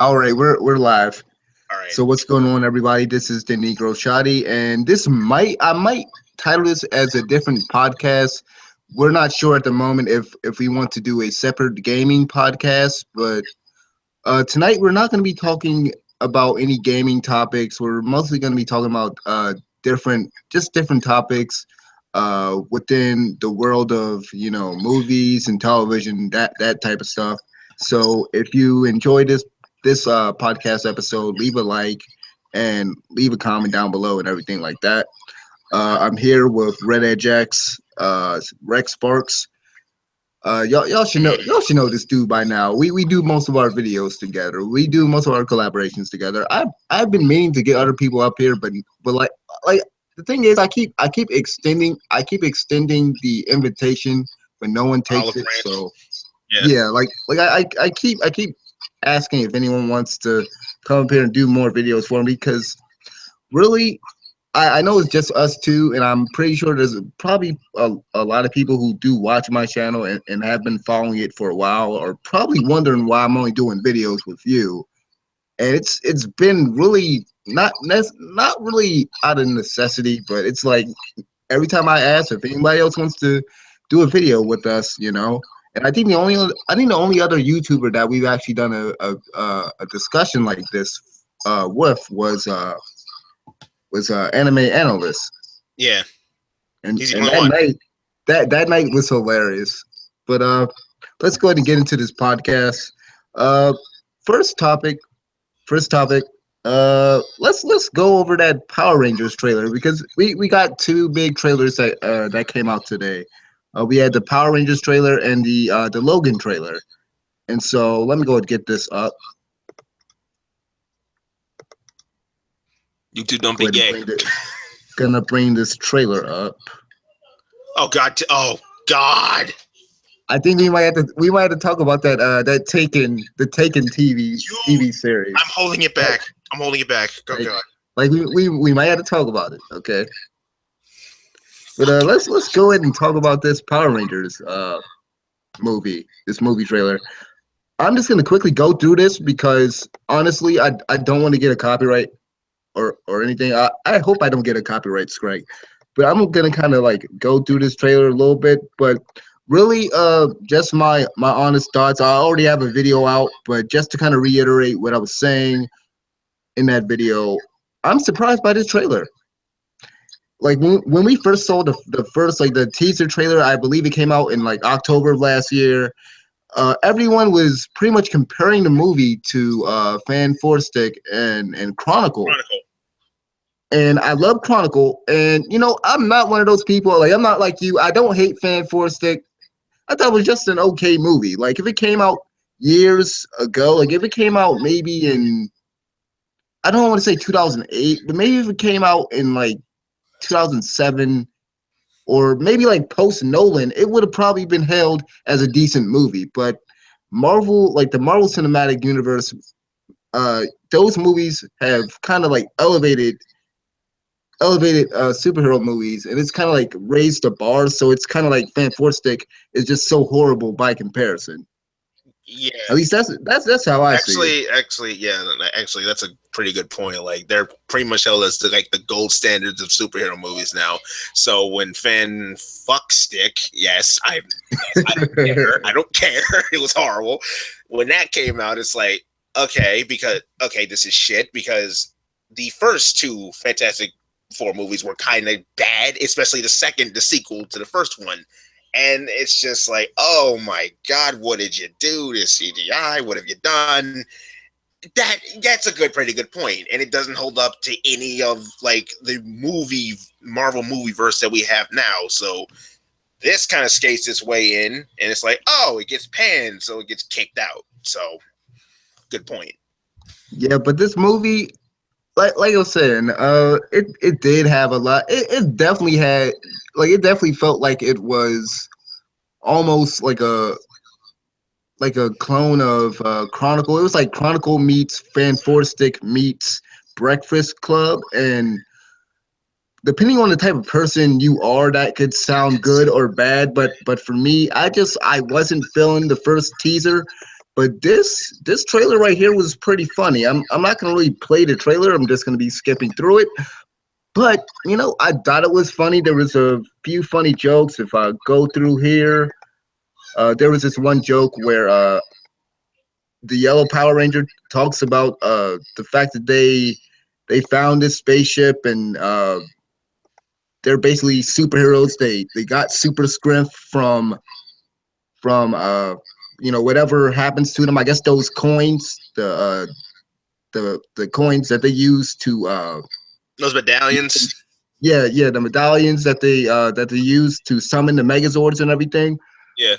All right, we're live. All right. So what's going on, everybody? This is the Negro Shotty, and I might title this as a different podcast. We're not sure at the moment if we want to do a separate gaming podcast, but tonight we're not going to be talking about any gaming topics. We're mostly going to be talking about different topics within the world of movies and television, that type of stuff. So if you enjoy this podcast episode, leave a like and leave a comment down below and everything like that. I'm here with Red Edge X, Rex Sparks. Y'all should know this dude by now. We do most of our videos together. We do most of our collaborations together. I've been meaning to get other people up here, but like the thing is, I keep extending the invitation, but no one takes it. So yeah, I keep asking if anyone wants to come up here and do more videos for me, because really I know it's just us two, and I'm pretty sure there's probably a lot of people who do watch my channel and have been following it for a while, or probably wondering why I'm only doing videos with you. And it's been really not really out of necessity, but it's like every time I ask if anybody else wants to do a video with us, And I think the only other YouTuber that we've actually done a discussion like this with was Anime Analyst. Yeah. And that night was hilarious. But let's go ahead and get into this podcast. First topic. Let's go over that Power Rangers trailer, because we got two big trailers that came out today. We had the Power Rangers trailer and the Logan trailer. And so let me go and get this up. You two don't be gay. Gonna bring this trailer up. Oh God. I think we might have to talk about that Taken TV series. I'm holding it back. Go God. Like we might have to talk about it, okay? But let's go ahead and talk about this Power Rangers movie trailer. I'm just gonna quickly go through this because honestly, I don't want to get a copyright or anything. I hope I don't get a copyright strike. But I'm gonna kind of like go through this trailer a little bit. But really, just my honest thoughts. I already have a video out, but just to kind of reiterate what I was saying in that video, I'm surprised by this trailer. Like when we first saw the first the teaser trailer, I believe it came out in like October of last year. Everyone was pretty much comparing the movie to Fan Four Stick and Chronicle. And I love Chronicle, and I'm not one of those people. Like, I'm not like you. I don't hate Fan Four Stick. I thought it was just an okay movie. Like, if it came out years ago, like if it came out maybe in, I don't want to say 2008, but maybe if it came out in like 2007 or maybe like post Nolan, it would have probably been hailed as a decent movie. But Marvel, like the Marvel Cinematic Universe, those movies have kind of like elevated superhero movies, and it's kind of like raised the bar. So it's kind of like Fan Four Stick is just so horrible by comparison. Yeah, at least that's how I see it. Actually, that's a pretty good point. Like, they're pretty much held as the gold standards of superhero movies now. So when Fan Fuck Stick, yes, I don't care. I don't care. It was horrible. When that came out, it's like, okay, this is shit, because the first two Fantastic Four movies were kind of bad, especially the sequel to the first one. And it's just like, oh my God, what did you do to CGI? What have you done? That's a pretty good point. And it doesn't hold up to any of like the Marvel movie verse that we have now. So this kind of skates its way in, and it's like, oh, it gets panned, so it gets kicked out. So good point. Yeah, but this movie, like I was saying, it did have a lot. It definitely had, like, it definitely felt like it was almost like a clone of Chronicle. It was like Chronicle meets Fan Four Stick meets Breakfast Club, and depending on the type of person you are, that could sound good or bad. But for me, I wasn't feeling the first teaser. But this trailer right here was pretty funny. I'm not gonna really play the trailer. I'm just gonna be skipping through it. But I thought it was funny. There was a few funny jokes. If I go through here, there was this one joke where the Yellow Power Ranger talks about the fact that they found this spaceship and they're basically superheroes. They got super strength from whatever happens to them. I guess those coins, the coins that they use to those medallions. Yeah, the medallions that they use to summon the Megazords and everything. Yeah.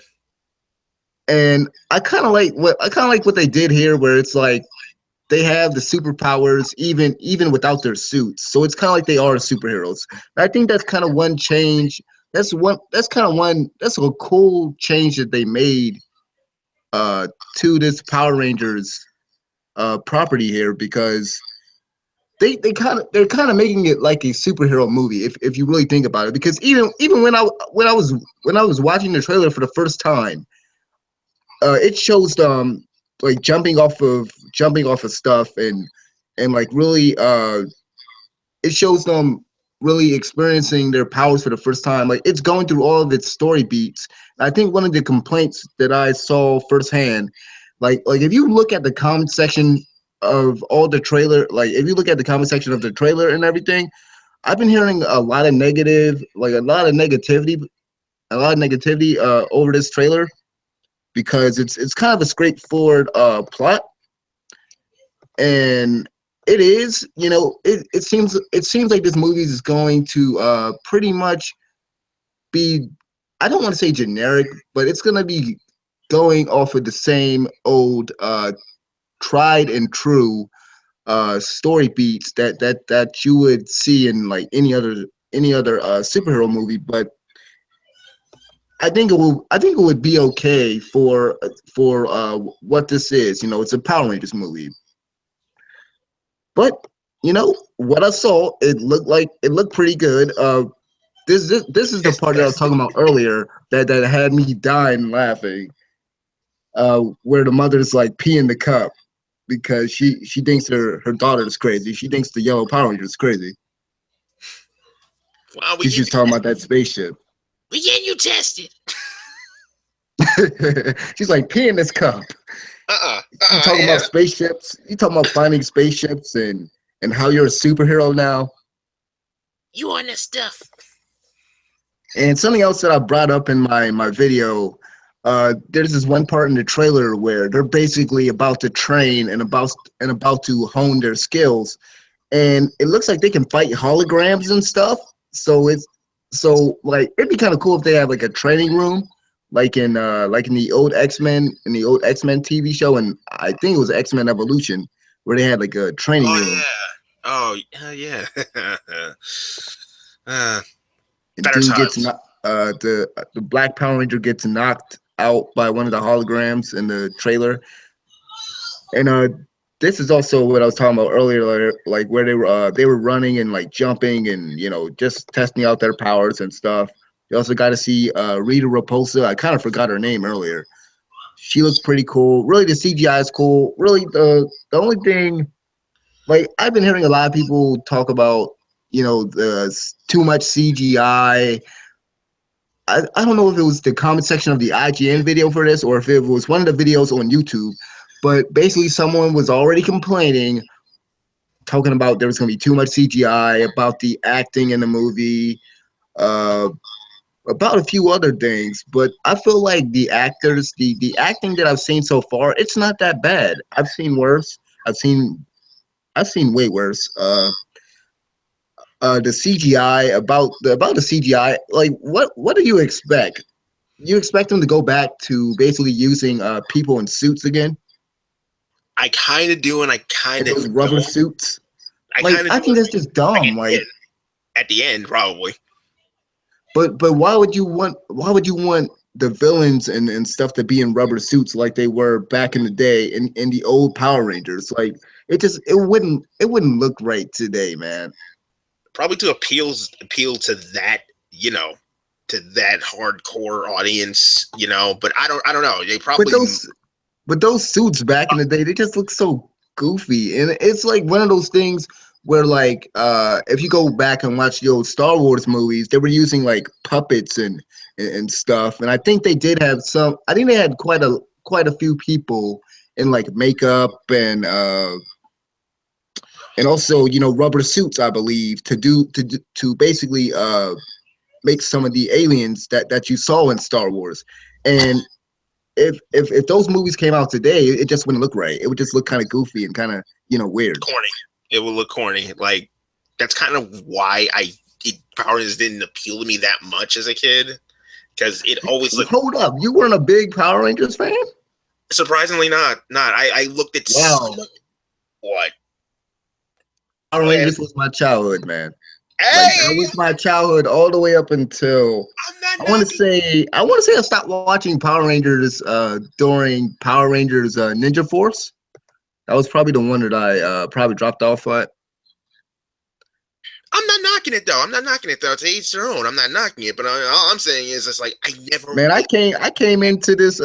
And I kind of like what they did here, where it's like they have the superpowers even without their suits. So it's kind of like they are superheroes. And I think that's kind of one change. That's a cool change that they made to this Power Rangers property here, because they're kind of making it like a superhero movie if you really think about it. Because even when I was watching the trailer for the first time, it shows them like jumping off of stuff and like really it shows them really experiencing their powers for the first time. Like, it's going through all of its story beats. I think one of the complaints that I saw firsthand, like if you look at the comment section of all the trailer, like if you look at the comment section of the trailer and everything, I've been hearing a lot of negativity over this trailer, because it's kind of a straightforward plot, and it is, it seems like this movie is going to pretty much be, I don't want to say generic, but it's going to be going off of the same old tried and true story beats that you would see in like any other superhero movie. But I think it would be okay for what this is. It's a Power Rangers movie. But what I saw, it looked pretty good. This is the part that I was talking about earlier that had me dying laughing. Where the mother's like peeing the cup because she thinks her daughter is crazy. She thinks the Yellow Power Ranger is crazy. Wow, she's talking about that spaceship. We getting you tested. She's like, pee in this cup. You talking about spaceships? You talking about finding spaceships and how you're a superhero now? You on this stuff. And something else that I brought up in my video, there's this one part in the trailer where they're basically about to train and about to hone their skills, and it looks like they can fight holograms and stuff. So like it'd be kind of cool if they have like a training room, like in the old X-Men TV show, and I think it was X-Men Evolution, where they had like a training room. Yeah. Dude gets the Black Power Ranger gets knocked out by one of the holograms in the trailer, and this is also what I was talking about earlier, like where they were running and like jumping and just testing out their powers and stuff. You also got to see Rita Repulsa. I kind of forgot her name earlier. She looks pretty cool. Really, the CGI is cool. Really, the only thing, like, I've been hearing a lot of people talk about, the too much CGI. I don't know if it was the comment section of the IGN video for this or if it was one of the videos on YouTube, but basically someone was already complaining, talking about there was going to be too much CGI, about the acting in the movie, about a few other things. But I feel like the actors, the acting that I've seen so far, it's not that bad. I've seen worse. I've seen way worse. The CGI, about the CGI, like what do you expect? You expect them to go back to basically using people in suits again? I kind of do, and I kind of those rubber suits. I think that's just dumb. Like at the end, probably. But why would you want the villains and stuff to be in rubber suits like they were back in the day in the old Power Rangers? Like it wouldn't look right today, man. Probably to appeal to that, to that hardcore audience, but I don't know. They probably But those suits back in the day, they just look so goofy, and it's like one of those things where, like, if you go back and watch the old Star Wars movies, they were using like puppets and stuff, and I think they did have some. I think they had quite a few people in like makeup and also rubber suits, I believe, to basically make some of the aliens that you saw in Star Wars. And if those movies came out today, it just wouldn't look right. It would just look kind of goofy and kind of weird. Corny. It would look corny. Like, that's kind of why Power Rangers didn't appeal to me that much as a kid, because it always looked. Hold up, you weren't a big Power Rangers fan? Surprisingly, not. I looked at what. Power Rangers was my childhood, man. Hey! Like, that was my childhood all the way up until I want to say I stopped watching Power Rangers during Power Rangers Ninja Force. That was probably the one that I probably dropped off at. I'm not knocking it though. To each their own. I'm not knocking it, but all I'm saying is it's like I never. Man, I came into this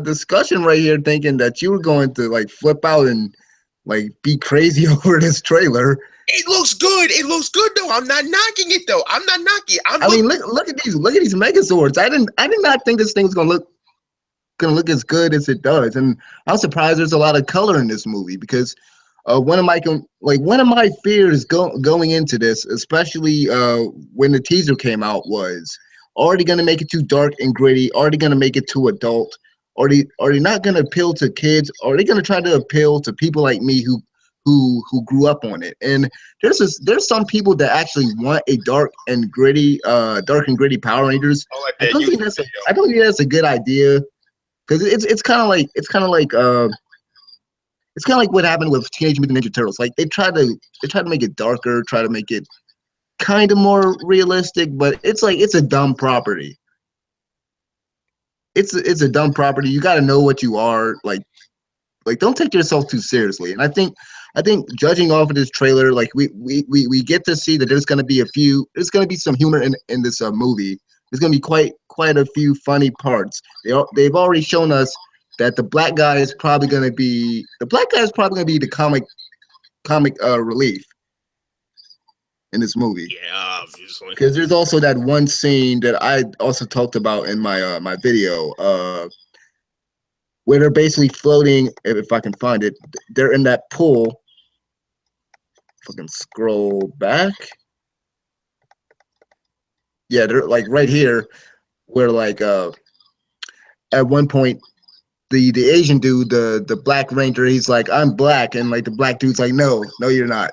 discussion right here thinking that you were going to like flip out and like be crazy over this trailer. It looks good. It looks good though. I'm not knocking it though. I'm not knocking it. I mean, look at these Megazords. I did not think this thing was gonna look as good as it does, and I'm surprised there's a lot of color in this movie because one of my fears going into this, especially when the teaser came out, was already gonna make it too dark and gritty, already gonna make it too adult, are they not gonna appeal to kids? Are they gonna try to appeal to people like me who grew up on it? And there's some people that actually want a dark and gritty Power Rangers. I don't think that's a good idea, because it's kind of like what happened with Teenage Mutant Ninja Turtles. Like they try to make it darker, try to make it kind of more realistic, but it's a dumb property. It's a dumb property. You got to know what you are. Like don't take yourself too seriously. And I think judging off of this trailer, like we get to see that there's going to be some humor in this movie. There's going to be quite a few funny parts. They've already shown us that the black guy is probably going to be the comic relief in this movie. Yeah, obviously. Because there's also that one scene that I also talked about in my my video, where they're basically floating. If I can find it, they're in that pool. If I can scroll back, yeah, they're like right here, where like at one point the Asian dude, the Black Ranger, he's like, I'm black, and like the black dude's like, no, you're not.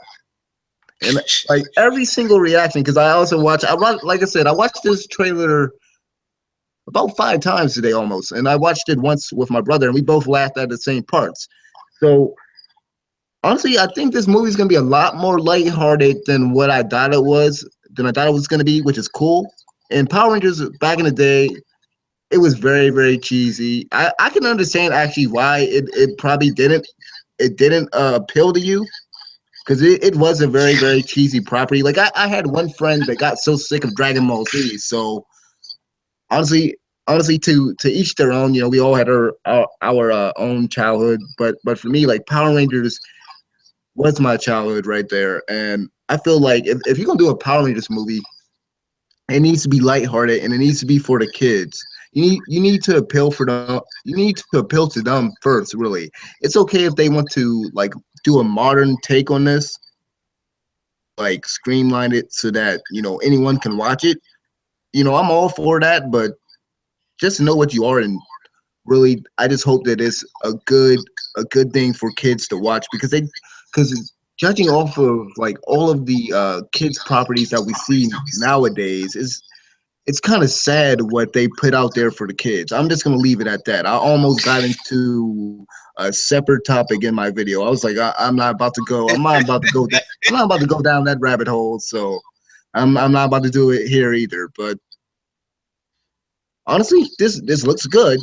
And like every single reaction, because I watched this trailer about 5 times today almost, and I watched it once with my brother, and we both laughed at the same parts. So honestly, I think this movie's gonna be a lot more lighthearted than what I thought it was gonna be, which is cool. And Power Rangers back in the day, it was very, very cheesy. I can understand actually why it probably didn't appeal to you, because it was a very, very cheesy property. Like I had one friend that got so sick of Dragon Ball Z. So honestly, to each their own. We all had our own childhood, but for me, like Power Rangers was my childhood right there. And I feel like if you're gonna do a Power Rangers movie, it needs to be lighthearted and it needs to be for the kids. You need to appeal for them. You need to appeal to them first. Really, it's okay if they want to like do a modern take on this, like streamline it so that anyone can watch it. I'm all for that, but just know what you are, and really, I just hope that it's a good thing for kids to watch, because judging off of like all of the kids properties that we see nowadays, it's kind of sad what they put out there for the kids. I'm just gonna leave it at that. I almost got into a separate topic in my video. I was like, I'm not about to go down that rabbit hole. So I'm not about to do it here either. But honestly, this looks good.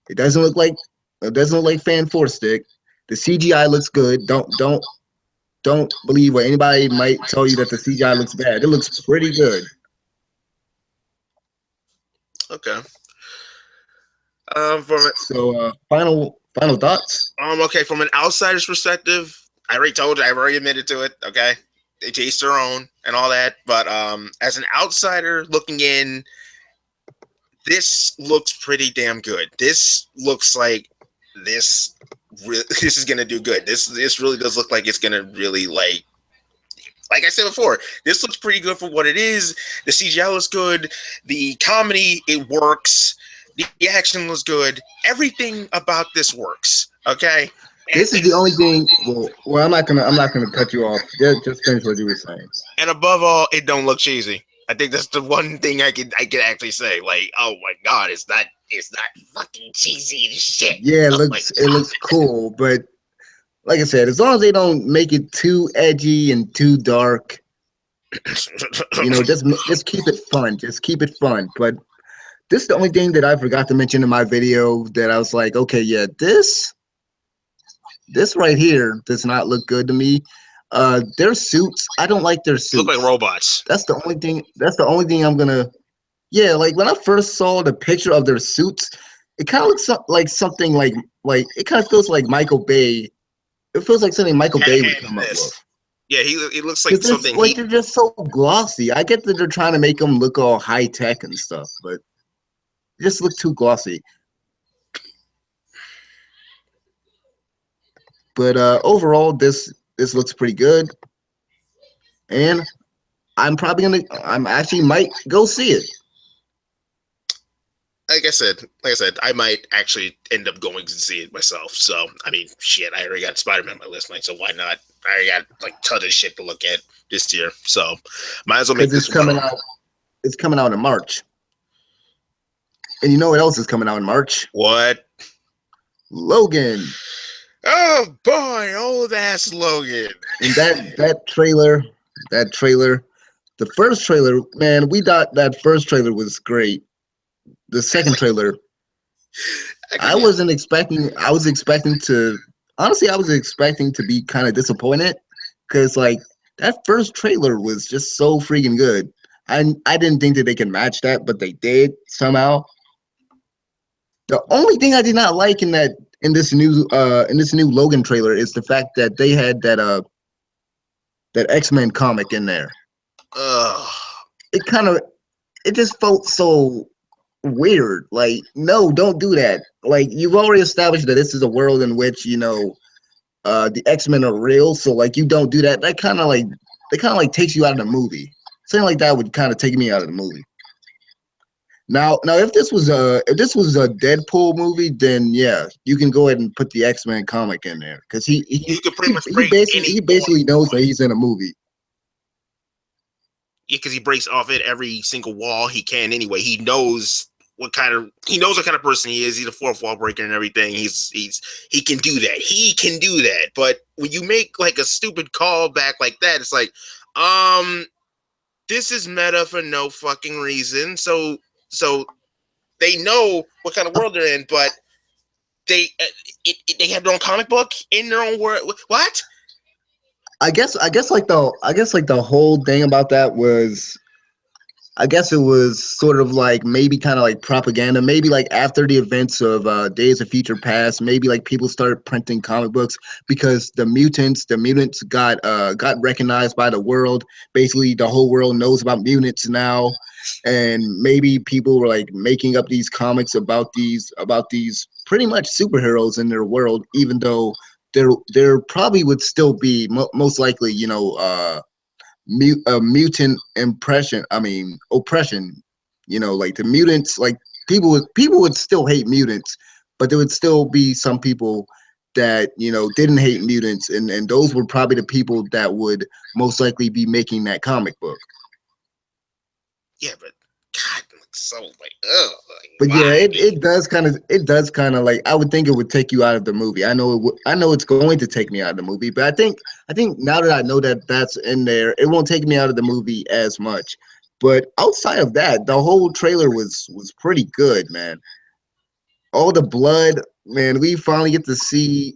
It doesn't look like Fan 4 Stick. The CGI looks good. Don't believe what anybody might tell you that the CGI looks bad. It looks pretty good. Okay. From So final thoughts. okay, from an outsider's perspective, I already told you, I've already admitted to it. Okay, they taste their own and all that, but as an outsider looking in, this looks pretty damn good. This looks like this. This is gonna do good. This really does look like it's gonna really like I said before, this looks pretty good for what it is. The CGI looks good. The comedy, it works. The action looks good. Everything about this works. Okay. This is the only thing. Well, I'm not gonna cut you off. Just finish what you were saying. And above all, it don't look cheesy. I think that's the one thing I can actually say. Like, oh my god, it's not fucking cheesy as shit. Yeah, it looks cool, but like I said, as long as they don't make it too edgy and too dark, just keep it fun. Just keep it fun. But this is the only thing that I forgot to mention in my video that I was like, okay, yeah, this right here does not look good to me. Their suits, I don't like their suits. Look like robots. That's the only thing. That's the only thing I'm gonna. Yeah, like when I first saw the picture of their suits, it kind of looks like something like it kind of feels like Michael Bay. It feels like something Michael Bay would come up with. Yeah, he looks like something. Like they're just so glossy. I get that they're trying to make them look all high tech and stuff, but they just look too glossy. But overall, this looks pretty good, and I'm actually might go see it. Like I said, I might actually end up going to see it myself. So, I mean, shit, I already got Spider-Man on my list, so why not? I already got like a ton of shit to look at this year, so might as well make this coming out. It's coming out in March, and you know what else is coming out in March? What? Logan. Oh boy, old ass Logan. And that trailer, the first trailer, man, we thought that first trailer was great. The second trailer, I was expecting to be kind of disappointed because like that first trailer was just so freaking good. I didn't think that they could match that, but they did somehow. The only thing I did not like in this new Logan trailer is the fact that they had that X-Men comic in there. It just felt so weird. Like, no, don't do that. Like, you've already established that this is a world in which the X-Men are real, so like you don't do that. That kind of like takes you out of the movie. Something like that would kind of take me out of the movie. Now, if this was a Deadpool movie, then yeah, you can go ahead and put the X-Men comic in there because he basically knows that he's in a movie. Yeah, because he breaks off at every single wall he can anyway. He knows what kind of person he is. He's a fourth wall breaker and everything. He can do that. He can do that. But when you make like a stupid callback like that, it's like, this is meta for no fucking reason. So they know what kind of world they're in, but they have their own comic book in their own world. What? I guess like the whole thing about that was, I guess it was sort of like maybe kind of like propaganda. Maybe like after the events of Days of Future Past, maybe like people started printing comic books because the mutants got recognized by the world. Basically, the whole world knows about mutants now, and maybe people were like making up these comics about these pretty much superheroes in their world, even though there probably would still be most likely mutant oppression. Like the mutants, like people would still hate mutants, but there would still be some people that didn't hate mutants, and those were probably the people that would most likely be making that comic book. Yeah, but God, it's so like, ugh. But yeah, it does kind of like, I would think it would take you out of the movie. I know it's going to take me out of the movie, but I think now that I know that that's in there, it won't take me out of the movie as much. But outside of that, the whole trailer was pretty good, man. All the blood, man. We finally get to see,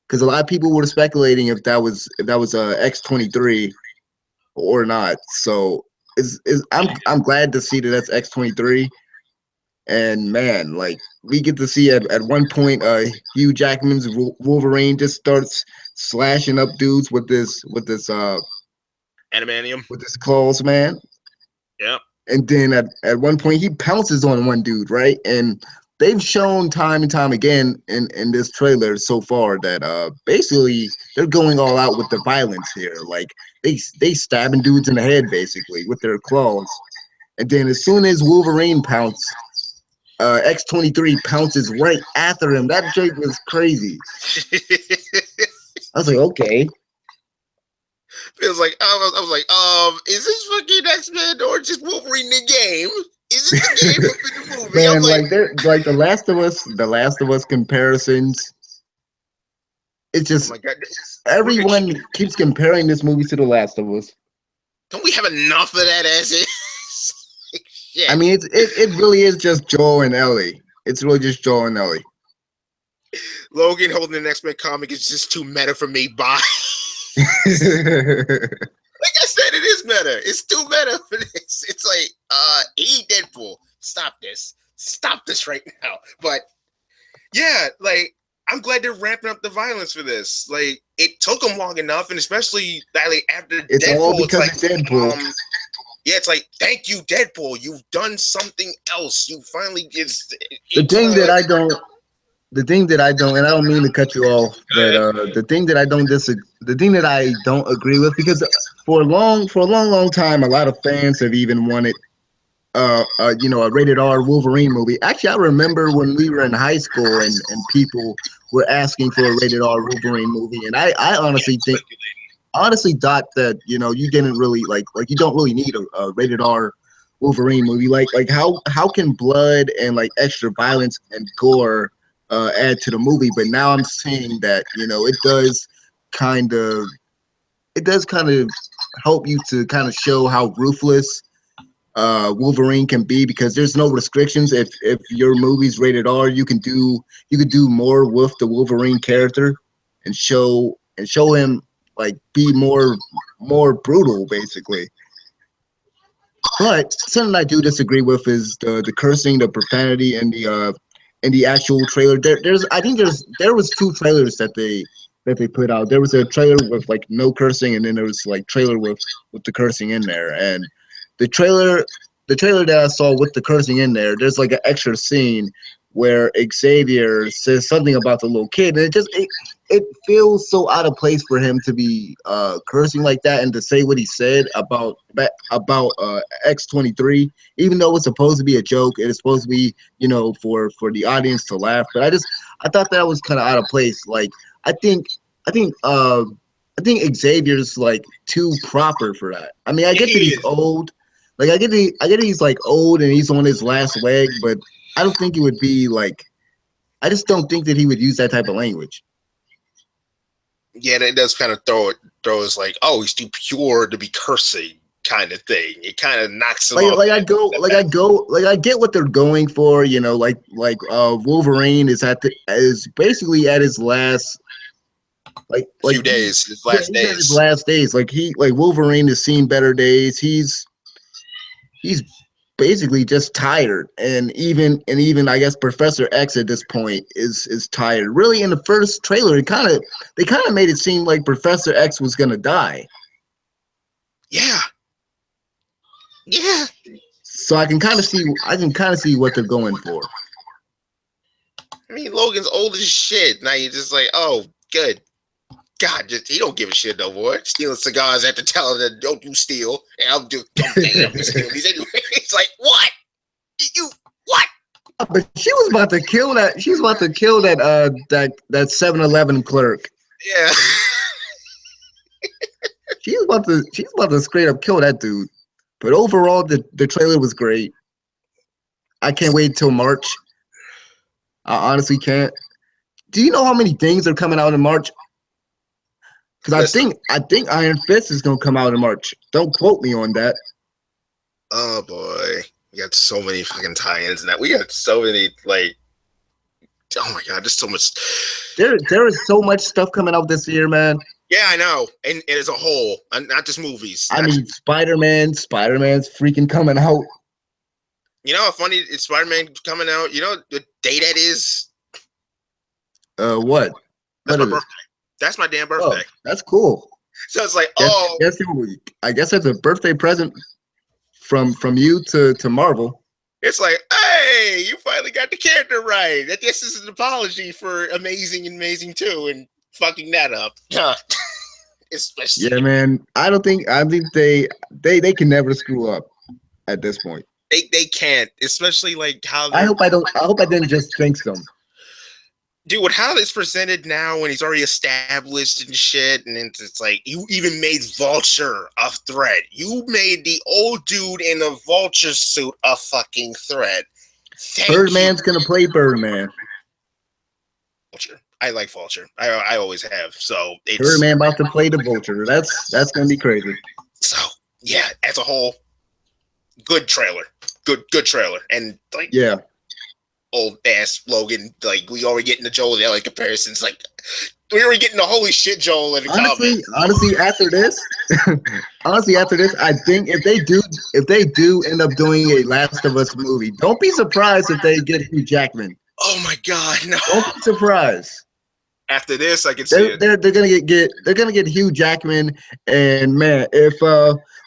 because a lot of people were speculating if that was X-23 or not. So I'm glad to see that that's X-23. And man, like we get to see at one point, Hugh Jackman's Wolverine just starts slashing up dudes Adamantium. with his claws, man. Yep. And then at one point he pounces on one dude, right? And they've shown time and time again in this trailer so far that basically they're going all out with the violence here. Like they stabbing dudes in the head basically with their claws. And then as soon as Wolverine pounces, X-23 pounces right after him. That joke was crazy. I was like, okay. Feels like I was like, is this fucking X-Men or just Wolverine in the game? Is it the game or in the movie? Man, I'm like they're like the Last of Us comparisons. It's oh just my God, everyone keeps comparing this movie to The Last of Us. don't we have enough of that as is? Shit. I mean, it really is just Joel and Ellie. It's really just Joel and Ellie. Logan holding an X-Men comic is just too meta for me. Bye. Like I said, it is meta. It's too meta for this. It's like, he Deadpool. Stop this right now. But yeah, like I'm glad they're ramping up the violence for this. Like it took them long enough, and especially like after it's Deadpool, all because it's of like, Deadpool. Yeah, it's like, thank you, Deadpool. You've done something else. You finally The thing that I don't, and I don't mean to cut you off, but the thing that I don't agree with, because for a long time, a lot of fans have even wanted, a rated R Wolverine movie. Actually, I remember when we were in high school and people were asking for a rated R Wolverine movie, and I honestly thought that you didn't really like you don't really need a rated R Wolverine movie. Like how can blood and like extra violence and gore add to the movie? But now I'm seeing that it does kind of help you to kind of show how ruthless Wolverine can be, because there's no restrictions. If your movie's rated R, you could do more with the Wolverine character and show him like be more brutal basically. But something I do disagree with is the cursing, the profanity, and the actual trailer. There was two trailers that they put out. There was a trailer with like no cursing, and then there was like trailer with the cursing in there. And the trailer that I saw with the cursing in there, there's like an extra scene where Xavier says something about the little kid, and it feels so out of place for him to be cursing like that and to say what he said about X-23, even though it's supposed to be a joke. It is supposed to be for the audience to laugh, but I thought that was kind of out of place. Like I think Xavier's like too proper for that. I mean, I get that he's old. Like I get he's like old and he's on his last leg, but I don't think it would be like. I just don't think that he would use that type of language. Yeah, that does kind of throw us like, oh, he's too pure to be cursing, kind of thing. It kind of knocks him off. I get what they're going for. Wolverine is basically at his last. Few days, his last days. His last days. Like Wolverine has seen better days. He's basically just tired, and even I guess Professor X at this point is tired. Really, in the first trailer, they kind of made it seem like Professor X was gonna die. Yeah. So I can kind of see what they're going for. I mean, Logan's old as shit. Now you're just like, oh, good. God, he don't give a shit no more. Stealing cigars at the teller, don't you steal? And I'll do, don't steal these anyway. It's like, what? What? But she was about to kill that. She was about to kill that 7-Eleven clerk. Yeah. She's about to straight up kill that dude. But overall, the trailer was great. I can't wait till March. I honestly can't. Do you know how many things are coming out in March? Because I think Iron Fist is gonna come out in March. Don't quote me on that. Oh boy, we got so many fucking tie-ins now. We got so many like, oh my god, there's so much. There is so much stuff coming out this year, man. Yeah, I know, and as a whole, not just movies. I mean, Spider-Man's freaking coming out. You know how funny it's Spider-Man coming out? You know the day that is? What? That's What my is it? birthday. That's my damn Oh, birthday. that's cool. So it's like, I guess that's a birthday present from you to Marvel. it's like, hey, you finally got the character right. That this is an apology for Amazing 2 and fucking that up. Especially, Yeah, man. I think they can never screw up at this point. they can't, especially like how I hope I didn't just jinx them. dude, with how it's presented now when he's already established and shit, and it's like you even made Vulture a threat. You made the old dude in a Vulture suit a fucking threat. Birdman's gonna play Birdman. Vulture. I like Vulture. I always have. So it's Birdman about to play the Vulture. That's gonna be crazy. so yeah, as a whole, good trailer. Good trailer. And like Yeah. old ass Logan, like we already getting the Joel Elliott comparisons. Like we already getting the holy shit Joel in the comments. Honestly, after this, I think if they do end up doing a Last of Us movie, don't be surprised if they get Hugh Jackman. Oh my god, no! Don't be surprised. After this, I can see it. They're gonna get Hugh Jackman, and man, if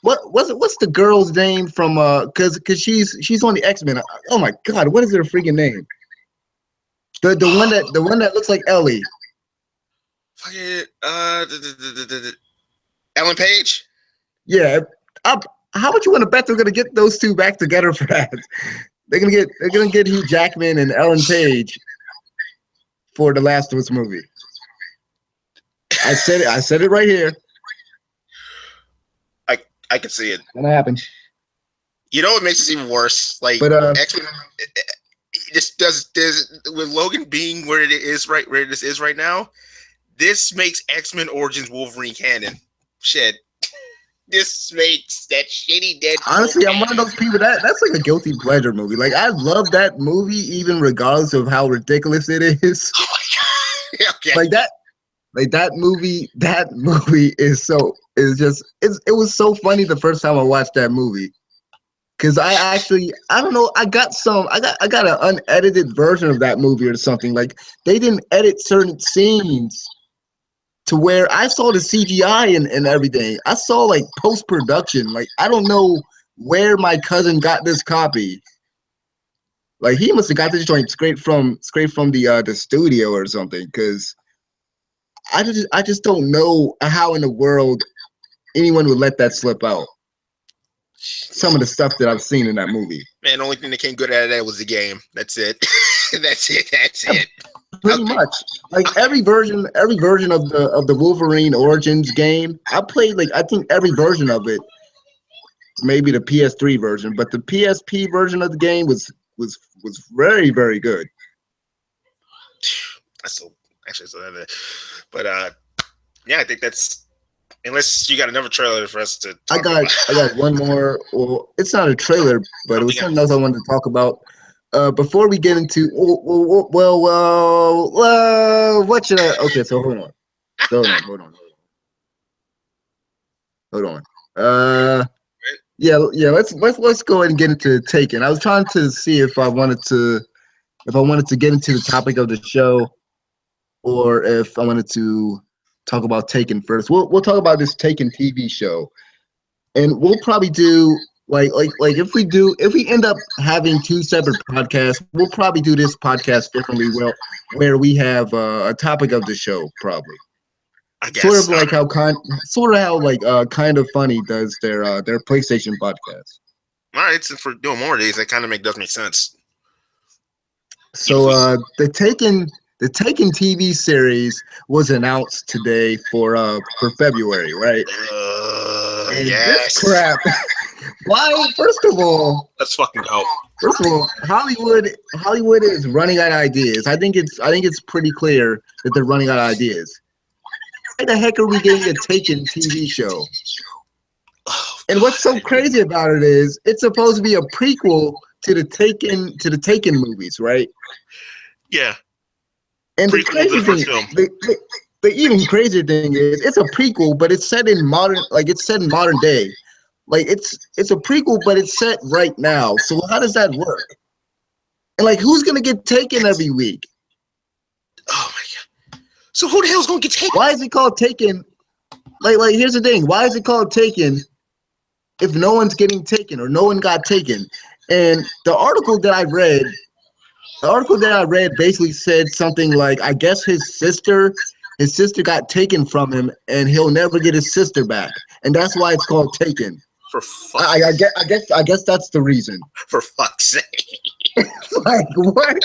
what's the girl's name from because she's on the X-Men. Oh my god, what is her freaking name? The one that looks like Ellie. Fuck it. Ellen Page? Yeah. How would you want to bet they're gonna get those two back together for that? They're gonna get Hugh Jackman and Ellen Page for the Last of Us movie. I said it right here. I can see it. Gonna happen. You know what makes this even worse? Like X-Men, this does with Logan being where this is right now. This makes X-Men Origins Wolverine canon. Shit. This makes that shitty dead. Honestly, I'm one of those people that's like a guilty pleasure movie. Like I love that movie, even regardless of how ridiculous it is. Oh my god! Okay. Like that movie it was so funny the first time I watched that movie. Cause I don't know, I got an unedited version of that movie or something. Like they didn't edit certain scenes to where I saw the CGI and everything. I saw like post-production. Like I don't know where my cousin got this copy. Like he must have got this joint straight from the studio or something. Cause I just don't know how in the world anyone would let that slip out. Some of the stuff that I've seen in that movie. Man, the only thing that came good out of that was the game. That's it. That's it. Pretty much. Like every version of the Wolverine Origins game, I played I think every version of it. Maybe the PS3 version, but the PSP version of the game was very, very good. I still have it. But yeah, I think that's, unless you got another trailer for us to talk about. I got one more. Well, it's not a trailer, but it was something else I wanted to talk about. Before we get into what should I? Okay, so hold on. Yeah. Let's go ahead and get into Taken. I was trying to see if I wanted to get into the topic of the show, or if I wanted to talk about Taken first. We'll talk about this Taken TV show, and we'll probably do if we end up having two separate podcasts, we'll probably do this podcast differently. Well, where we have a topic of the show, probably. I guess. Sort of how Kind of Funny does their PlayStation podcast. All right, since we're doing more of these, that kind of does make sense. So the Taken TV series was announced today for February, right? Yes. This crap. Why? First of all, let's fucking go. First of all, Hollywood is running out of ideas. I think it's pretty clear that they're running out of ideas. Why the heck are we getting a Taken TV show? And what's so crazy about it is it's supposed to be a prequel to the Taken movies, right? Yeah. And the crazy thing, the even crazier thing is it's a prequel, but it's set in modern day. Like it's a prequel, but it's set right now. So how does that work? And like, who's gonna get taken every week? Oh my god! So who the hell's gonna get taken? Why is it called Taken? Like here's the thing. Why is it called Taken if no one's getting taken or no one got taken? And the article that I read basically said something like, I guess his sister got taken from him and he'll never get his sister back. And that's why it's called Taken. For fuck. I guess that's the reason. For fuck's sake. Like what?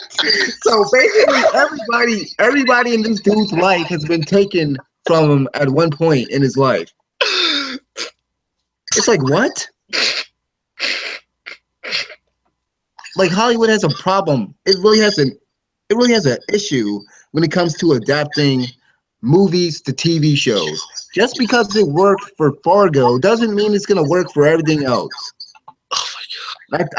So basically everybody in this dude's life has been taken from him at one point in his life. It's like, what? Like Hollywood has a problem. It really has an issue when it comes to adapting movies to TV shows. Just because it worked for Fargo doesn't mean it's gonna work for everything else. Oh my god!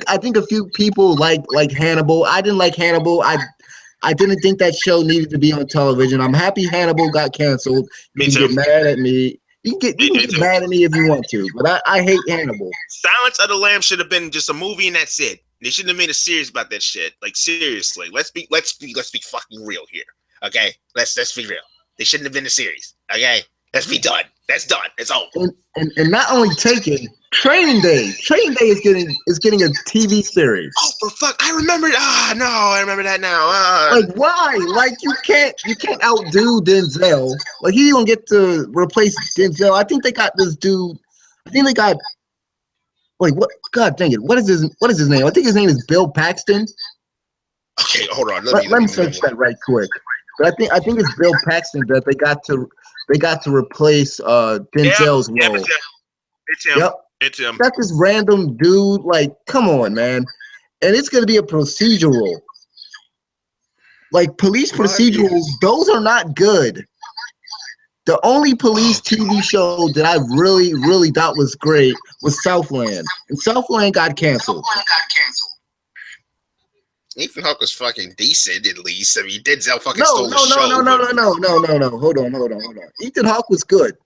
I think a few people like Hannibal. I didn't like Hannibal. I didn't think that show needed to be on television. I'm happy Hannibal got canceled. You can get mad at me. You can get mad at me if you want to, but I hate Hannibal. Silence of the Lambs should have been just a movie and that's it. They shouldn't have made a series about that shit. Like seriously, let's be fucking real here. Okay, let's be real. They shouldn't have been a series. Okay, let's be done. That's done. It's over. And not only Taken, Training Day. Training Day is getting a TV series. Oh, for fuck! I remember. No, I remember that now. Like why? Like you can't outdo Denzel. Like he gonna get to replace Denzel. I think they got this dude. I think they got. Like what? God dang it! What is his name? I think his name is Bill Paxton. Okay, hold on. Let me search that right quick. But I think it's Bill Paxton that they got to replace Denzel's role. It's him. Yep. It's him. That's this random dude. Like, come on, man. And it's gonna be a procedural. Like police procedurals, those are not good. The only police TV show that I really, really thought was great was Southland. And Southland got canceled. Ethan Hawke was fucking decent, at least. I mean, Denzel fucking No. stole the show. Hold on. Ethan Hawke was good.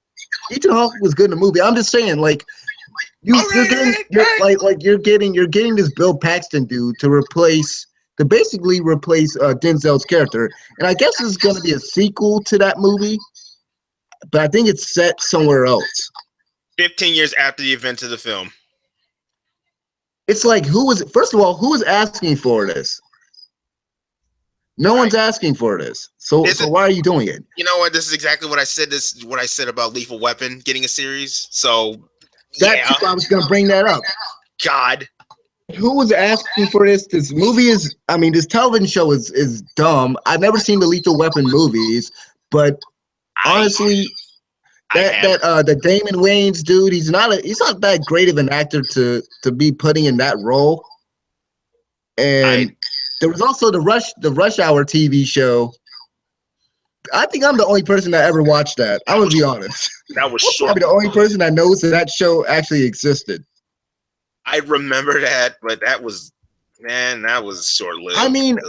Ethan Hawke was good in the movie. I'm just saying, like, you're getting this Bill Paxton dude to basically replace Denzel's character. And I guess it's going to be a sequel to that movie. But I think it's set somewhere else. 15 years after the events of the film. It's like, first of all, who is asking for this? No one's asking for this. So why are you doing it? You know what? This is exactly what I said. This is what I said about Lethal Weapon getting a series. So that's I was going to bring that up. God. Who was asking for this? This television show is dumb. I've never seen the Lethal Weapon movies, but honestly, the Damon Wayans dude, he's not that great of an actor to be putting in that role. And there was also the Rush Hour TV show. I think I'm the only person that ever watched that. I'm gonna be honest. That was short. I'm the only person that knows that show actually existed. I remember that, but that was short-lived. I mean,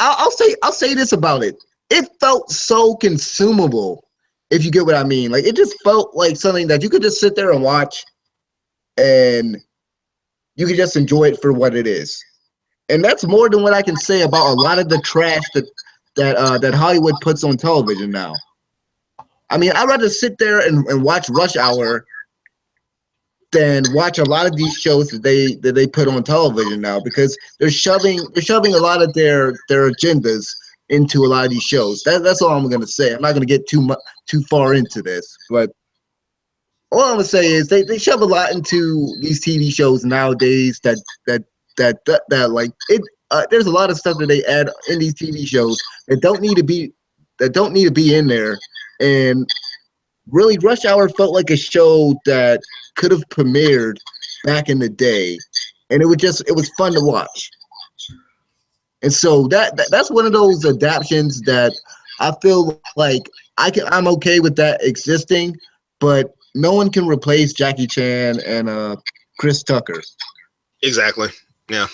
I'll say this about it. It felt so consumable, if you get what I mean. Like, it just felt like something that you could just sit there and watch, and you could just enjoy it for what it is. And that's more than what I can say about a lot of the trash that Hollywood puts on television now. I mean, I'd rather sit there and watch Rush Hour than watch a lot of these shows that they put on television now, because they're shoving a lot of their agendas into a lot of these shows. That's all I'm gonna say. I'm not gonna get too far into this, but all I'm gonna say is they shove a lot into these TV shows nowadays that like it. There's a lot of stuff that they add in these TV shows that don't need to be in there. And really, Rush Hour felt like a show that could have premiered back in the day, and it was fun to watch. And so that's one of those adaptations that I feel like I'm okay with that existing, but no one can replace Jackie Chan and Chris Tucker. Exactly. Yeah.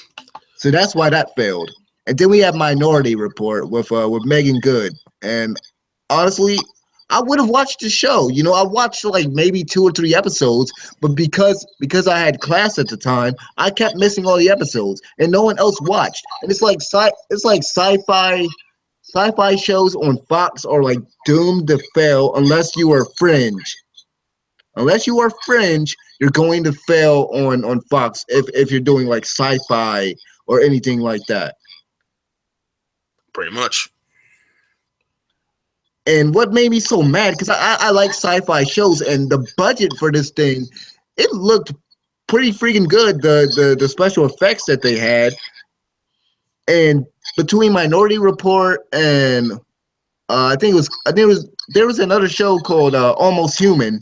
So that's why that failed. And then we have Minority Report with Megan Good. And honestly, I would have watched the show. You know, I watched like maybe 2 or 3 episodes, but because I had class at the time, I kept missing all the episodes, and no one else watched. And it's like sci-fi shows on Fox are like doomed to fail unless you are Fringe. Unless you are Fringe, you're going to fail on Fox if you're doing like sci-fi or anything like that. Pretty much. And what made me so mad, because I like sci-fi shows, and the budget for this thing, it looked pretty freaking good. The special effects that they had, and between Minority Report and there was another show called Almost Human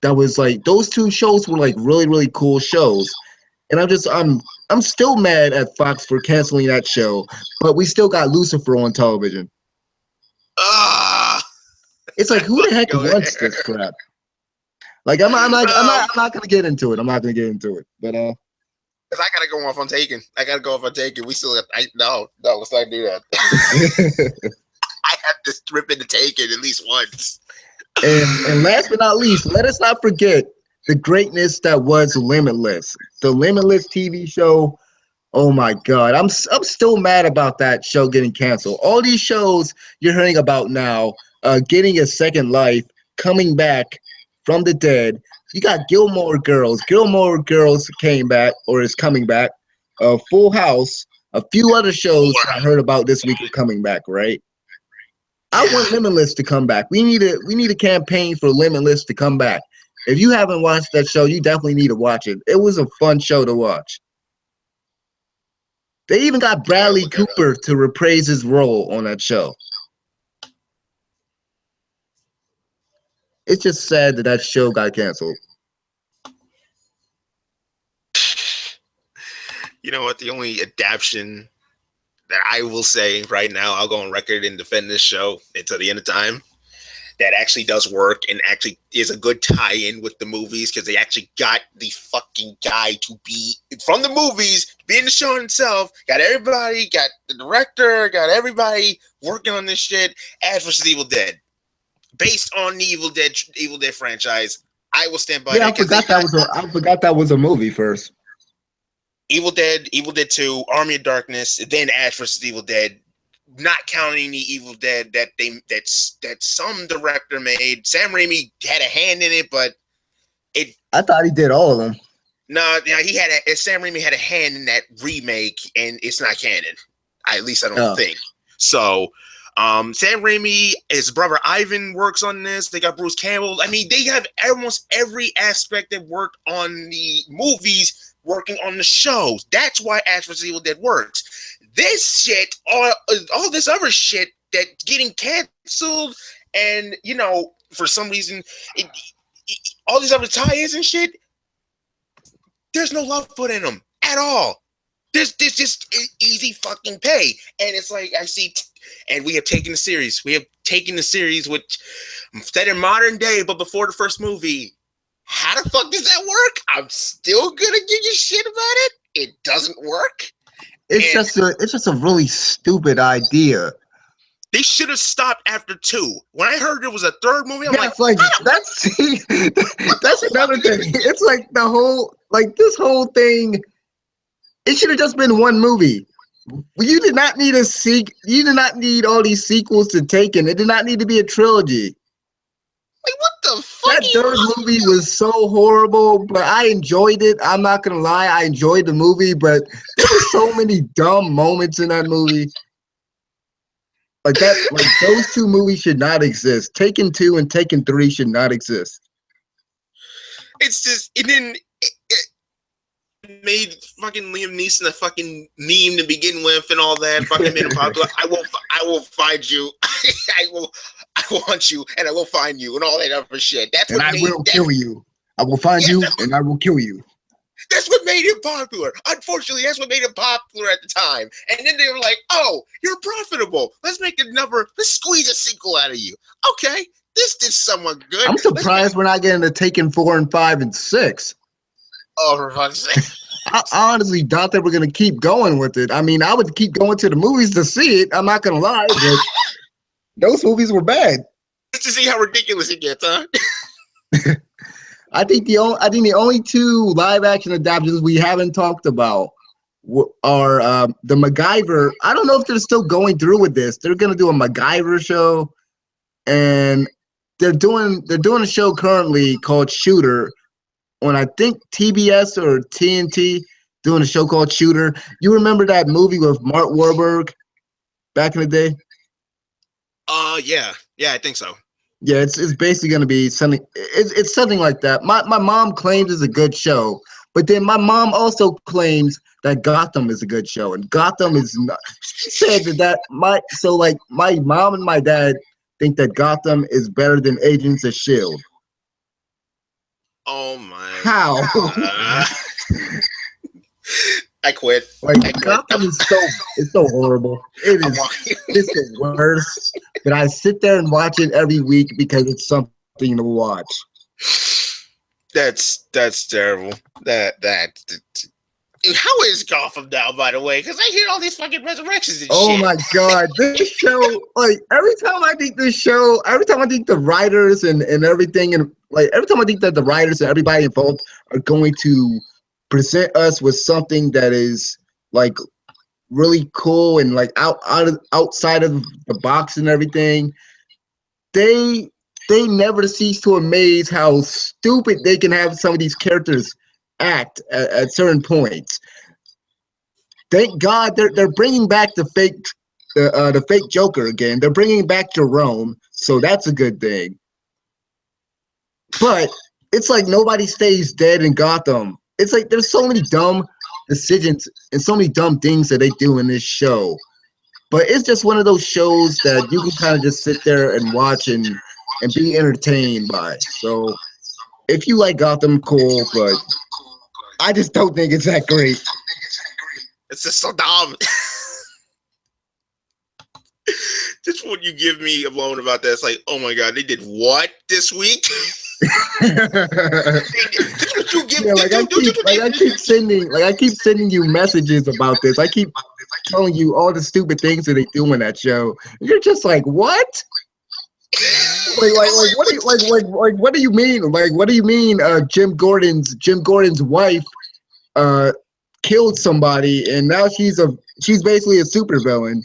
that was like, those 2 shows were like really, really cool shows. And I'm still mad at Fox for canceling that show, but we still got Lucifer on television. It's like, who the heck wants this crap? Like, I'm not gonna get into it. I'm not gonna get into it. But because I gotta go off on Taken. We still have, no, let's not do that. I have to strip into Taken at least once. And last but not least, let us not forget the greatness that was Limitless, the Limitless TV show. Oh my God, I'm still mad about that show getting canceled. All these shows you're hearing about now, getting a second life, coming back from the dead. You got Gilmore Girls. Gilmore Girls came back or is coming back. Full House. A few other shows I heard about this week are coming back. Right. I want Limitless to come back. We need a campaign for Limitless to come back. If you haven't watched that show, you definitely need to watch it. It was a fun show to watch. They even got Bradley Cooper to reprise his role on that show. It's just sad that show got canceled. You know what? The only adaptation that I will say right now, I'll go on record and defend this show until the end of time, that actually does work and actually is a good tie-in with the movies, because they actually got the fucking guy to be from the movies, to be in the show himself, got everybody, got the director, got everybody working on this shit. Ash vs. Evil Dead, based on the Evil Dead franchise. I will stand by. Yeah, I forgot that was a movie first. Evil Dead 2, Army of Darkness, then Ash vs. Evil Dead. Not counting the Evil Dead that some director made. Sam Raimi had a hand in it, but I thought he did all of them. No, Sam Raimi had a hand in that remake, and it's not canon. At least I don't think. So, Sam Raimi, his brother Ivan works on this. They got Bruce Campbell. I mean, they have almost every aspect that worked on the movies working on the shows. That's why Ash vs. Evil Dead works. This shit, all this other shit that's getting canceled, and for some reason, all these other tie-ins and shit, there's no love put in them at all. This just easy fucking pay, and it's like I see, and we have taken the series. Which set in modern day, but before the first movie. How the fuck does that work? I'm still gonna give you shit about it. It doesn't work. It's just a really stupid idea. They should have stopped after 2. When I heard there was a third movie, I'm that's another thing. It's like this whole thing. It should have just been one movie. You did not need You did not need all these sequels to Taken. It did not need to be a trilogy. Like, what the fuck? That third movie was so horrible, but I enjoyed it. I'm not gonna lie, I enjoyed the movie, but there were so many dumb moments in that movie. Like those 2 movies should not exist. Taken 2 and Taken 3 should not exist. It's just it made fucking Liam Neeson a fucking meme to begin with, and all that. Fucking made him popular. I will find you. I want you, and I will find you, and all that other shit. Kill you. I will find you, and I will kill you. That's what made him popular. Unfortunately, that's what made him popular at the time. And then they were like, "Oh, you're profitable. Let's squeeze a sequel out of you." Okay, this did somewhat good. I'm surprised we're not getting the Taken 4 and 5 and 6. Oh, for fuck's sake. I honestly doubt that we're going to keep going with it. I mean, I would keep going to the movies to see it. I'm not going to lie, but those movies were bad. to see how ridiculous it gets, huh? I think the only two live action adaptations we haven't talked about are the MacGyver. I don't know if they're still going through with this. They're gonna do a MacGyver show, and they're doing a show currently called Shooter on, I think, TBS or TNT, doing a show called Shooter. You remember that movie with Mark Wahlberg back in the day? Yeah, I think so. Yeah, it's basically going to be something. It's something like that. My mom claims it's a good show, but then my mom also claims that Gotham is a good show, and Gotham is not. She said my mom and my dad think that Gotham is better than Agents of Shield. Oh my! How? I quit. Gotham is so horrible. It's the worst. But I sit there and watch it every week because it's something to watch. That's terrible. How is Gotham now, by the way? Because I hear all these fucking resurrections and shit. Oh my god, this show! Every time I think the writers and everything, and every time I think that the writers and everybody involved are going to present us with something that is really cool and outside of the box and everything, they never cease to amaze how stupid they can have some of these characters act at certain points. Thank God they're bringing back the fake Joker again. They're bringing back Jerome, so that's a good thing. But it's like nobody stays dead in Gotham. It's like there's so many dumb decisions and so many dumb things that they do in this show. But it's just one of those shows that you can kind of just sit there and watch and be entertained by. So if you like Gotham, cool, but I just don't think it's that great. It's just so dumb. Just what you give me alone about that, it's like, oh my god, they did what this week? I keep sending you messages about this. I keep telling you all the stupid things that they do in that show. And you're just like, what? What do you mean? What do you mean? Jim Gordon's wife killed somebody, and now she's basically a supervillain.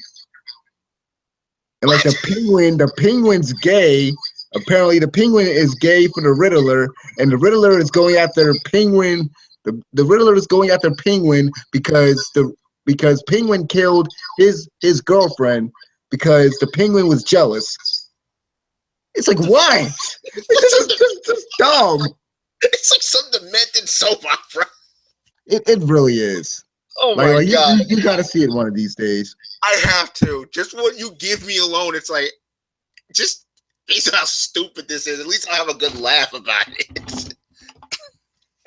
And the penguin's gay. Apparently, the Penguin is gay for the Riddler, and the Riddler is going after Penguin. The Riddler is going after Penguin because Penguin killed his girlfriend because the Penguin was jealous. It's like, what? It's just dumb. It's like some demented soap opera. It really is. Oh my god! You got to see it one of these days. I have to. Just what you give me alone, it's like just. Based on how stupid this is, at least I have a good laugh about it.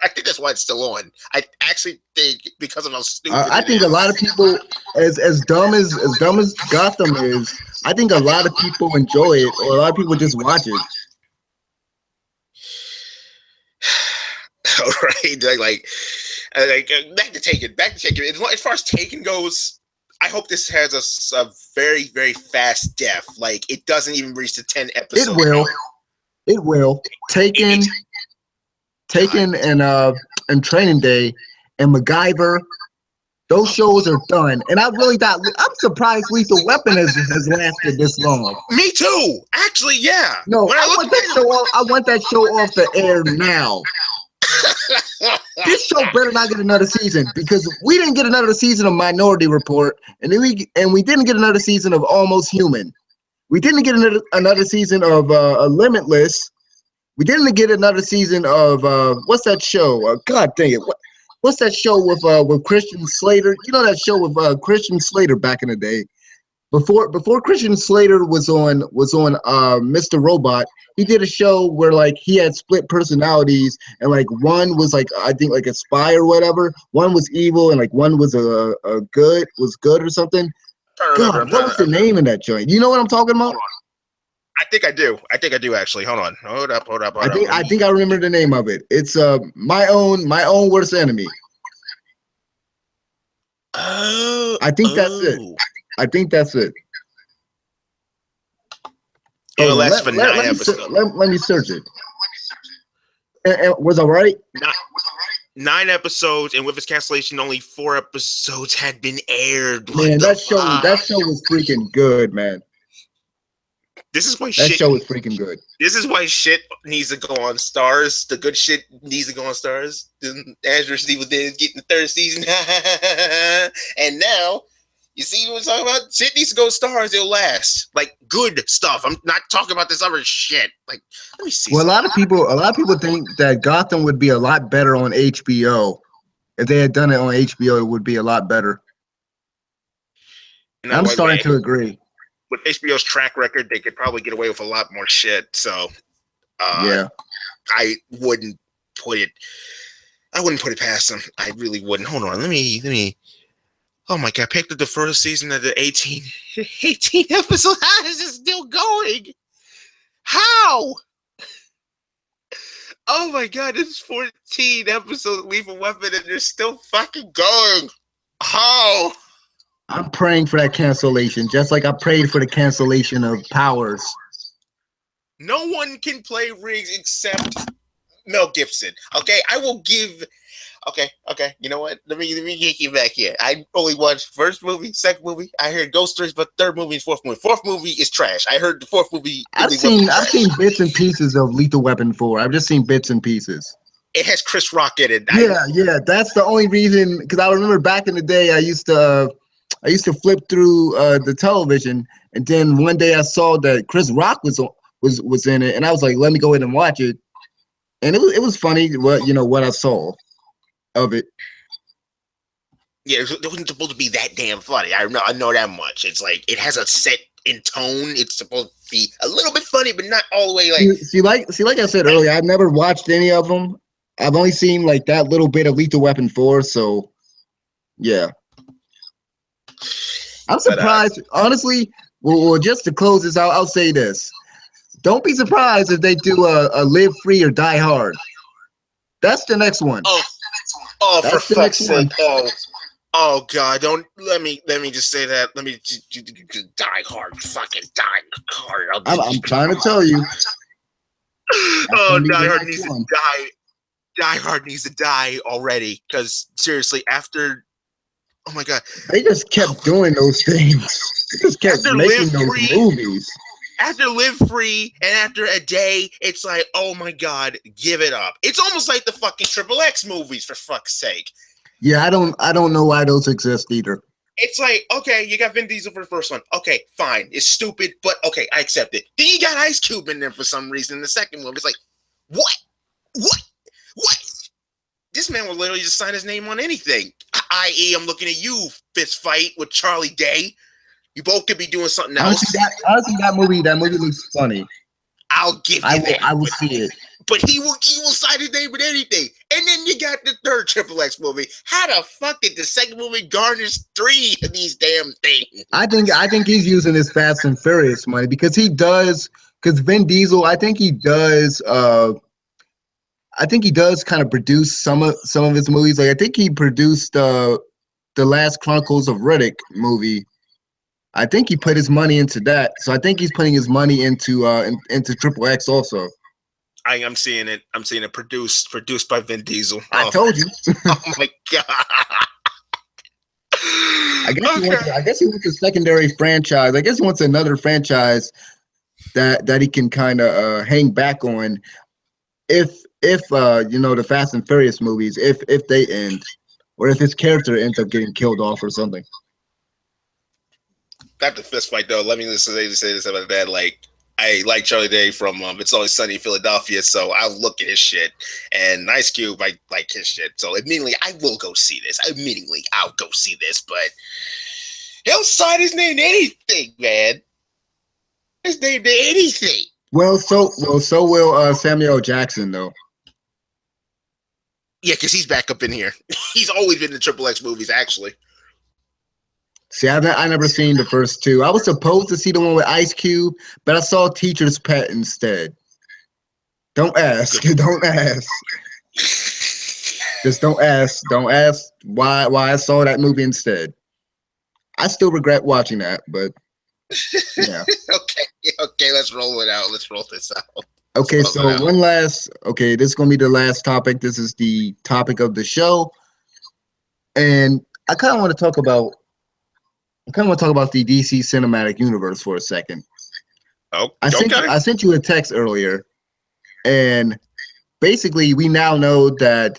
I think that's why it's still on. I actually think because of how stupid. I think a lot of people, as dumb as Gotham is, I think a lot of people enjoy it, or a lot of people just watch it. All right, like back to Taken. As far as Taken goes, I hope this has a very, very fast death. Like, it doesn't even reach the 10 episodes. It will. Taken and Training Day and MacGyver, those shows are done. And I'm surprised Lethal Weapon has lasted this long. Me too. Actually, yeah. No, I want that show off the air now. This show better not get another season, because we didn't get another season of Minority Report, and we didn't get another season of Almost Human. We didn't get another season of Limitless. We didn't get another season of what's that show? God dang it! What's that show with Christian Slater? You know that show with Christian Slater back in the day. Before Christian Slater was on Mr. Robot, he did a show where he had split personalities, and one was I think a spy or whatever. One was evil, and one was good or something. God, what was the name of that joint? You know what I'm talking about? I think I do actually. Hold up. I think I remember the name of it. It's my own worst enemy. I think that's it. It lasts for 9 episodes. Let me search it. Was I right? 9 episodes, and with its cancellation, only 4 episodes had been aired. Man, that show was freaking good, man. This is why that show is freaking good. This is why shit needs to go on Stars. The good shit needs to go on Stars. Azure Evil Dead is getting the 3rd season, and now you see what I'm talking about. Shit needs to go on Stars. It'll last. Like good stuff. I'm not talking about this other shit. Like let me see. Well, a lot of people think that Gotham would be a lot better on HBO. If they had done it on HBO, it would be a lot better. I'm starting to agree. With HBO's track record, they could probably get away with a lot more shit. So, yeah, I wouldn't put it past them. I really wouldn't. Hold on, let me. Oh my god, I picked up the first season of the 18 episodes. How is this still going? How? Oh my god, this is 14 episodes of Lethal Weapon, and they're still fucking going. How? I'm praying for that cancellation, just like I prayed for the cancellation of Powers. No one can play Riggs except Mel Gibson. Okay, I will give. Okay. You know what? Let me get you back here. I only watched first movie, second movie. I heard ghost stories, but third movie and fourth movie. Fourth movie is trash. I heard the fourth movie. I've seen bits and pieces of Lethal Weapon 4. I've just seen bits and pieces. It has Chris Rock in it. Yeah. That's the only reason. Because I remember back in the day, I used to flip through the television, and then one day I saw that Chris Rock was in it, and I was like, let me go ahead and watch it, and it was funny what I saw of it. Yeah, it wasn't supposed to be that damn funny. I know that much. It's like it has a set in tone. It's supposed to be a little bit funny, but not all the way like. See, like I said earlier, I've never watched any of them. I've only seen like that little bit of Lethal Weapon 4, so yeah. I'm surprised, honestly. Well, just to close this out, I'll say this: don't be surprised if they do a Live Free or Die Hard. That's the next one. Oh, for fuck's sake! Oh God! Don't let me just say that. Let me Die Hard, fucking Die Hard. I'm trying to tell you. Oh, Die Hard needs to die. Die Hard needs to die already. Because seriously, after. Oh my god! They just kept doing those things. They just kept making those movies. After Live Free and after A Day, it's like, oh my god, give it up. It's almost like the fucking XXX movies, for fuck's sake. Yeah, I don't know why those exist either. It's like, okay, you got Vin Diesel for the first one. Okay, fine. It's stupid, but okay, I accept it. Then you got Ice Cube in there for some reason in the second one. It's like, what? This man will literally just sign his name on anything. I.e., I'm looking at you, fist fight with Charlie Day. You both could be doing something else. Honestly, that movie looks funny. I'll give you that. I will see it. But he will sign his name with anything. And then you got the third XXX movie. How the fuck did the second movie garnish 3 of these damn things? I think he's using his Fast and Furious money because Vin Diesel, I think he does kind of produce some of his movies. Like I think he produced the Last Chronicles of Riddick movie. I think he put his money into that. So I think he's putting his money into XXX also. I'm seeing it. I'm seeing it produced by Vin Diesel. I told you. Oh my god. I guess he wants a secondary franchise. I guess he wants another franchise that he can kind of hang back on if the Fast and Furious movies, if they end, or if his character ends up getting killed off or something. Back to fist fight though. Let me just say this about that. Like I like Charlie Day from It's Always Sunny in Philadelphia, so I'll look at his shit. And Ice Cube, I like his shit. So immediately I will go see this. I'll go see this, but he'll sign his name to anything, man. His name to anything. Well, so will Samuel Jackson though. Yeah, because he's back up in here. He's always been in the XXX movies, actually. See, I never seen the first 2. I was supposed to see the one with Ice Cube, but I saw Teacher's Pet instead. Don't ask. Don't ask. Just don't ask. Don't ask why I saw that movie instead. I still regret watching that, but yeah. Okay. Okay, let's roll it out. Let's roll this out. Okay, so this is gonna be the last topic. This is the topic of the show, and I kind of want to talk about the DC cinematic universe for a second. Oh, I sent you a text earlier, and basically we now know that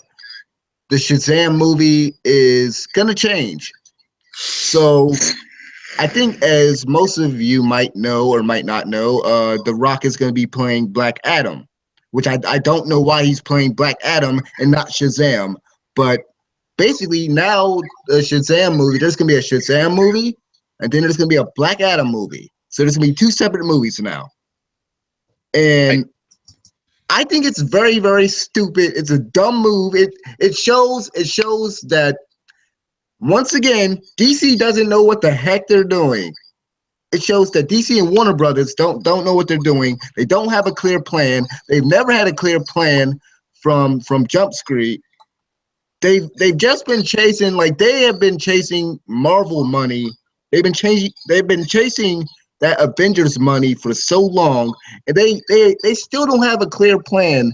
the Shazam movie is gonna change. So I think, as most of you might know or might not know, The Rock is going to be playing Black Adam, which I don't know why he's playing Black Adam and not Shazam. But basically, now the Shazam movie, there's going to be a Shazam movie, and then there's going to be a Black Adam movie. So there's going to be two separate movies now. And I think it's very, very stupid. It's a dumb move. It shows that, once again, DC doesn't know what the heck they're doing. It shows that DC and Warner Brothers don't know what they're doing. They don't have a clear plan. They've never had a clear plan from Jump Street. They've just been chasing, like, they have been chasing Marvel money. They've been chasing that Avengers money for so long, and they still don't have a clear plan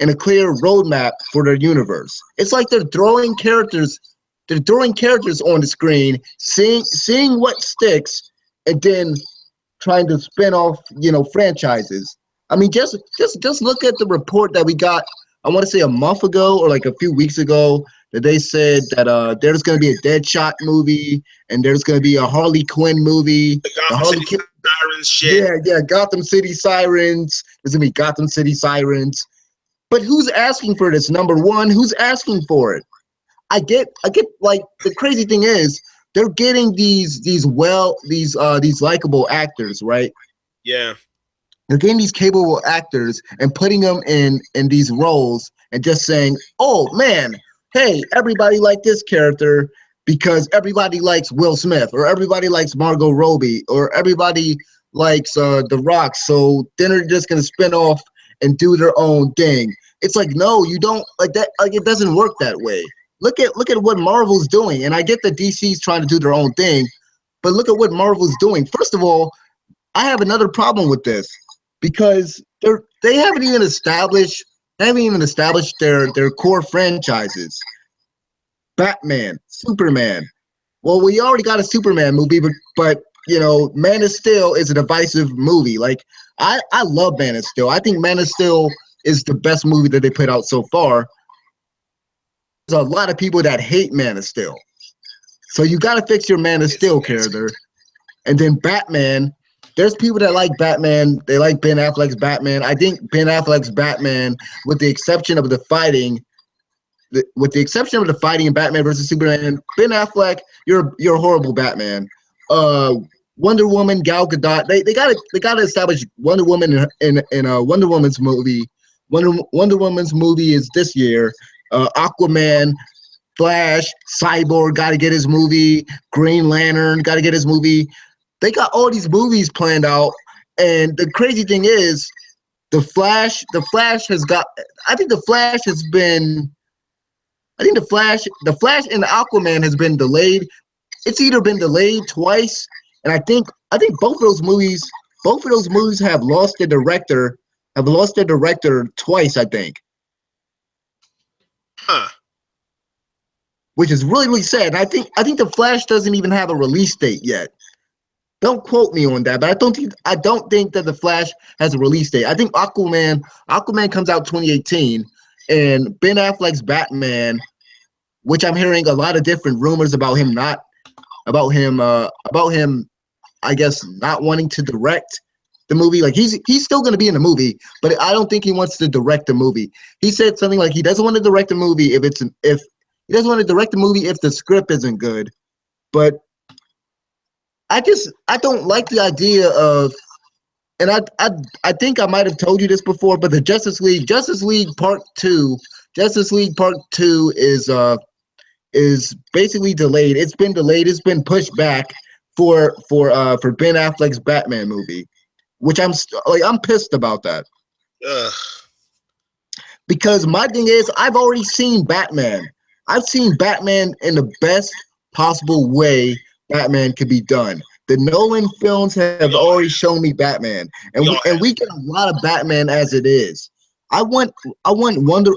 and a clear roadmap for their universe. It's like they're throwing characters on the screen, seeing what sticks, and then trying to spin off, franchises. I mean, just look at the report that we got. I want to say a month ago or like a few weeks ago, that they said that there's going to be a Deadshot movie and there's going to be a Harley Quinn movie. The Gotham City Sirens shit. Yeah, Gotham City Sirens. There's going to be Gotham City Sirens. But who's asking for this? Number one, who's asking for it? I get like, the crazy thing is they're getting these likable actors, right? Yeah. They're getting these capable actors and putting them in these roles and just saying, "Oh man, hey, everybody like this character because everybody likes Will Smith, or everybody likes Margot Robbie, or everybody likes The Rock." So then they're just gonna spin off and do their own thing. It's like, no, you don't, like that. Like, it doesn't work that way. Look at what Marvel's doing, and I get that DC's trying to do their own thing, but look at what Marvel's doing. First of all, I have another problem with this because they haven't even established their core franchises. Batman, Superman. Well, we already got a Superman movie, but Man of Steel is a divisive movie. Like, I love Man of Steel. I think Man of Steel is the best movie that they put out so far. There's a lot of people that hate Man of Steel. So you got to fix your Man of Steel character. And then Batman, there's people that like Batman. They like Ben Affleck's Batman. I think Ben Affleck's Batman, with the exception of the fighting in Batman versus Superman, Ben Affleck, you're a horrible Batman. Wonder Woman, Gal Gadot, they gotta establish Wonder Woman in Wonder Woman's movie. Wonder Woman's movie is this year. Aquaman, Flash, Cyborg got to get his movie. Green Lantern got to get his movie. They got all these movies planned out, and the crazy thing is, the Flash has got. I think the Flash and Aquaman has been delayed. It's either been delayed twice, and I think both of those movies have lost their director. Twice, I think. Huh. Which is really, really sad. And I think the Flash doesn't even have a release date yet. Don't quote me on that, but I don't think that the Flash has a release date. I think Aquaman comes out 2018, and Ben Affleck's Batman, which I'm hearing a lot of different rumors about him, I guess, not wanting to direct the movie. Like, he's still going to be in the movie, but I don't think he wants to direct the movie. He said something like he doesn't want to direct the movie if the script isn't good. But I don't like the idea of, and I think I might have told you this before, but the Justice League Part 2 is basically delayed. It's been delayed. It's been pushed back for Ben Affleck's Batman movie, which I'm pissed about that. Ugh. Because my thing is, I've already seen Batman. I've seen Batman in the best possible way Batman could be done. The Nolan films have already shown me Batman, and we get a lot of Batman as it is. I want Warner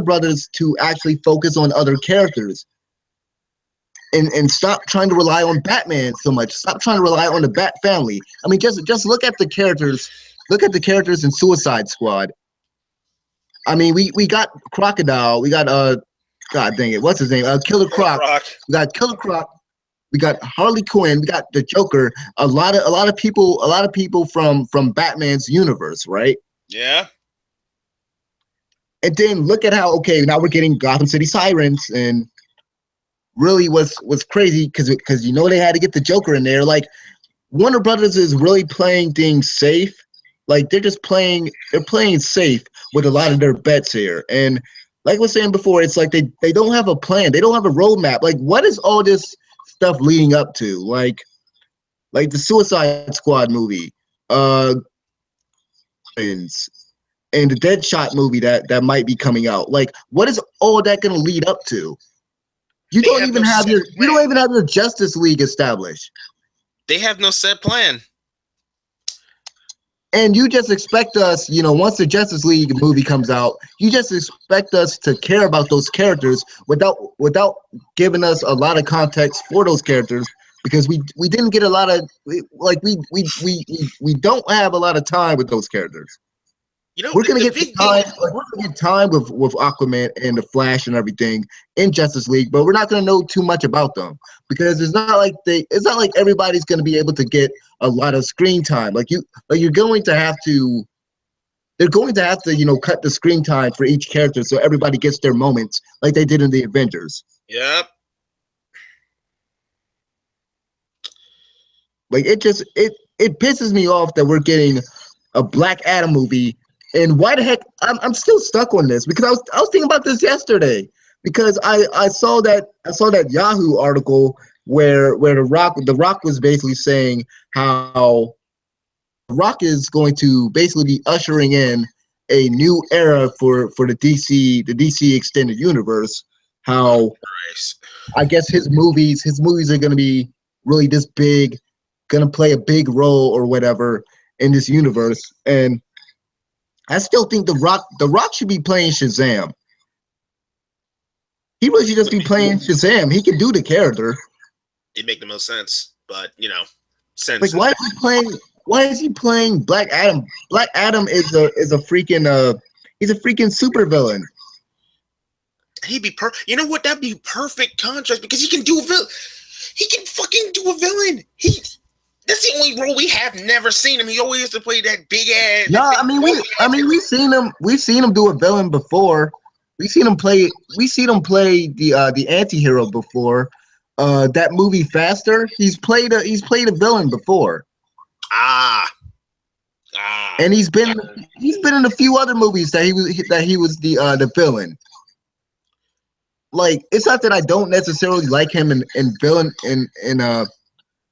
Brothers to actually focus on other characters and stop trying to rely on Batman so much. Stop trying to rely on the Bat family. I mean, just look at the characters. Look at the characters in Suicide Squad. I mean, we got Crocodile. We got God dang it, what's his name? Killer Croc. We got Killer Croc. We got Harley Quinn. We got the Joker. A lot of people from Batman's universe, right? Yeah. And then look at how now we're getting Gotham City Sirens, and really was crazy because they had to get the Joker in there. Like, Warner Brothers is really playing things safe. Like, they're playing safe with a lot of their bets here. And like I was saying before, it's like they don't have a plan. They don't have a roadmap. Like, what is all this stuff leading up to? Like the Suicide Squad movie, and the Deadshot movie that might be coming out. Like, what is all that going to lead up to? You don't even have your Justice League established. They have no set plan. And you just expect us, once the Justice League movie comes out, you just expect us to care about those characters without giving us a lot of context for those characters, because we didn't get a lot of we don't have a lot of time with those characters. We're gonna get time with Aquaman and the Flash and everything in Justice League, but we're not gonna know too much about them because it's not like everybody's gonna be able to get a lot of screen time. They're going to have to cut the screen time for each character so everybody gets their moments like they did in the Avengers. Yep. Like, it pisses me off that we're getting a Black Adam movie. And why the heck I'm still stuck on this, because I was thinking about this yesterday, because I saw that Yahoo article where the Rock was basically saying how The Rock is going to basically be ushering in a new era for the DC extended universe. How I guess his movies are going to be really this big, going to play a big role or whatever in this universe. And I still think The Rock should be playing Shazam. He really should just be playing Shazam. He can do the character. It'd make the most sense, but sense. Like, why is he playing Black Adam? Black Adam is a freaking he's a freaking supervillain. He'd be you know what? That'd be perfect contrast, because he can do a villain. He can fucking do a villain. That's the only role we have never seen him. He always used to play that big ass. No, we've seen him do a villain before. We've seen him play the anti-hero before. That movie Faster, he's played a villain before. And he's been in a few other movies that he was the villain. Like, it's not that I don't necessarily like him in villain in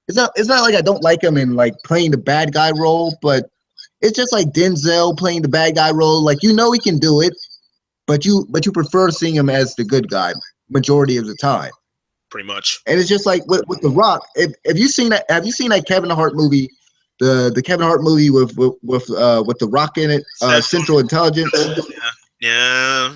it's not like I don't like him in like playing the bad guy role, but it's just like Denzel playing the bad guy role. Like, he can do it, but you prefer seeing him as the good guy majority of the time. Pretty much. And it's just like with The Rock. Have you seen that Kevin Hart movie? The Kevin Hart movie with The Rock in it, Central Intelligence. Yeah.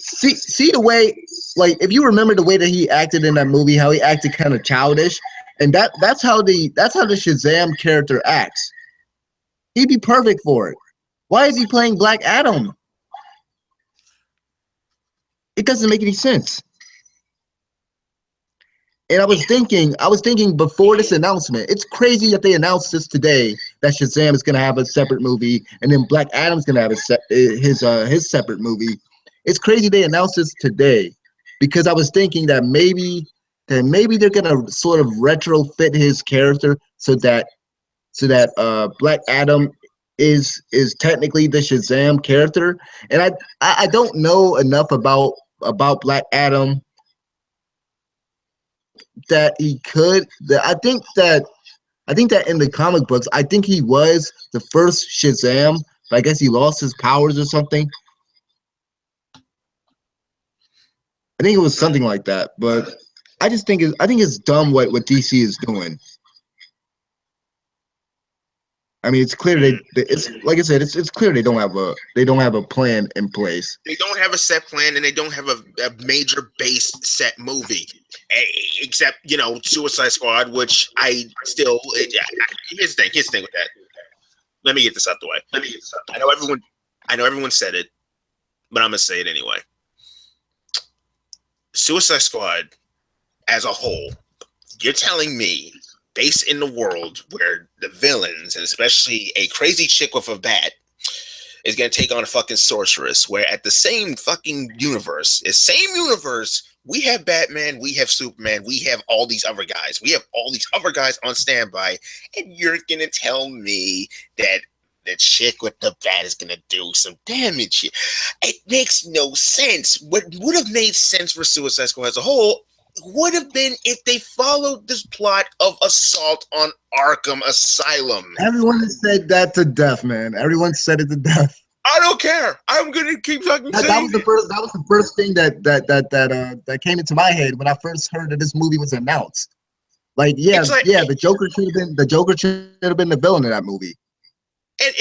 See the way, like, if you remember the way that he acted in that movie, how he acted kind of childish, and that's how the Shazam character acts. He'd be perfect for it. Why is he playing Black Adam? It doesn't make any sense. And I was thinking before this announcement, it's crazy that they announced this today, that Shazam is going to have a separate movie, and then Black Adam's going to have his separate movie. It's crazy they announced this today, because I was thinking that maybe they're going to sort of retrofit his character so that Black Adam is technically the Shazam character. And I don't know enough about Black Adam that he could. I think that in the comic books, I think he was the first Shazam, but I guess he lost his powers or something. I think it was something like that, but I think it's dumb what DC is doing. I mean, it's clear it's like I said, it's clear they don't have a plan in place. They don't have a set plan, and they don't have a major base set movie, except Suicide Squad, which I still. Here's the thing with that. Let me get this out the way. I know everyone said it, but I'm gonna say it anyway. Suicide Squad, as a whole, you're telling me, based in the world where the villains, and especially a crazy chick with a bat, is going to take on a fucking sorceress, where at the same fucking universe, we have Batman, we have Superman, we have all these other guys. We have all these other guys on standby, and you're going to tell me that the chick with the bat is going to do some damage? It makes no sense. What would have made sense for Suicide Squad as a whole would have been if they followed this plot of assault on Arkham Asylum. Everyone has said that to death, man. Everyone said it to death. I don't care. I'm gonna keep fucking saying that was the first thing that came into my head when I first heard that this movie was announced. The Joker should have been the villain of that movie. And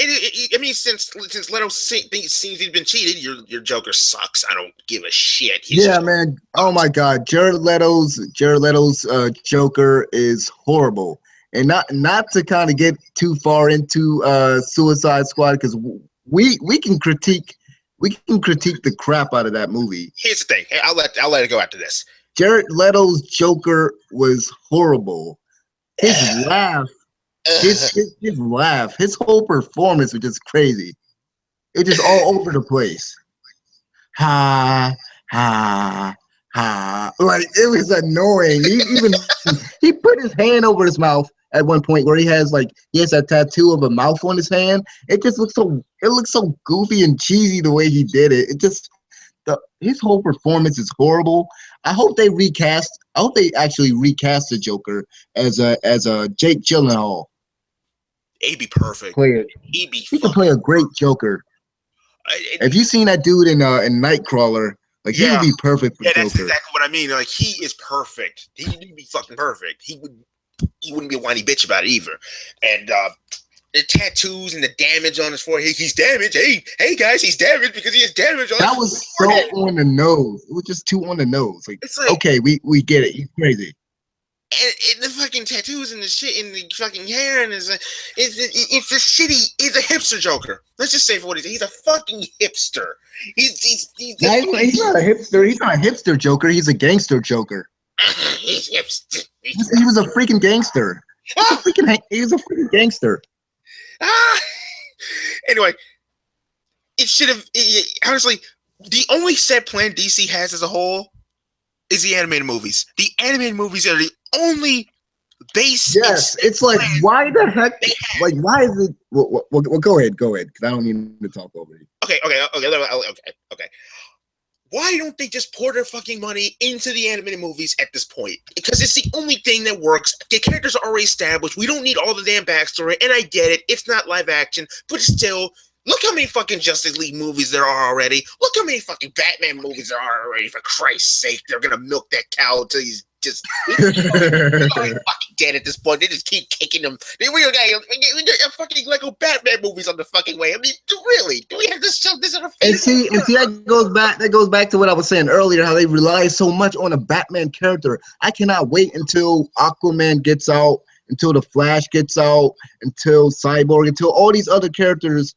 I mean, since Leto seems he's been cheated, your Joker sucks. I don't give a shit. Man. Oh my God, Jared Leto's Joker is horrible. And not to kind of get too far into Suicide Squad, because we can critique the crap out of that movie. Here's the thing. Hey, I'll let it go after this. Jared Leto's Joker was horrible. His laugh. His laugh, his whole performance was just crazy. It was just all over the place. Ha ha ha! Like, it was annoying. He put his hand over his mouth at one point where he has that tattoo of a mouth on his hand. It just looks so goofy and cheesy the way he did it. His whole performance is horrible. I hope they actually recast the Joker as a Jake Gyllenhaal. He'd be perfect. He can play a great Joker. Have you seen that dude in Nightcrawler? He would be perfect for Joker. That's exactly what I mean. He is perfect. He'd be fucking perfect. He wouldn't be a whiny bitch about it either. And the tattoos and the damage on his forehead. He's damaged. Hey guys, he's damaged because he has damage on his forehead. That was so on the nose. It was just too on the nose. Okay, we get it. He's crazy. And the fucking tattoos and the shit and the fucking hair and it's a hipster Joker. Let's just say for what he's a fucking hipster. He's not a hipster. He's not a hipster Joker. He's a gangster Joker. He's hipster. He was a freaking gangster. He was a freaking gangster. Anyway, it should have honestly. The only set plan DC has as a whole is the animated movies. The animated movies are the only base. Yes, it's like, why the heck? Why is it? Well, go ahead, because I don't need to talk over you. Okay. Why don't they just pour their fucking money into the animated movies at this point? Because it's the only thing that works. The characters are already established. We don't need all the damn backstory. And I get it. It's not live action, but still. Look how many fucking Justice League movies there are already. Look how many fucking Batman movies there are already. For Christ's sake, they're gonna milk that cow until he's just fucking dead at this point. They just keep kicking him. We got fucking Lego Batman movies on the fucking way. I mean, really? Do we have to show this on a face? And see, that goes back to what I was saying earlier. How they rely so much on a Batman character. I cannot wait until Aquaman gets out, until the Flash gets out, until Cyborg, until all these other characters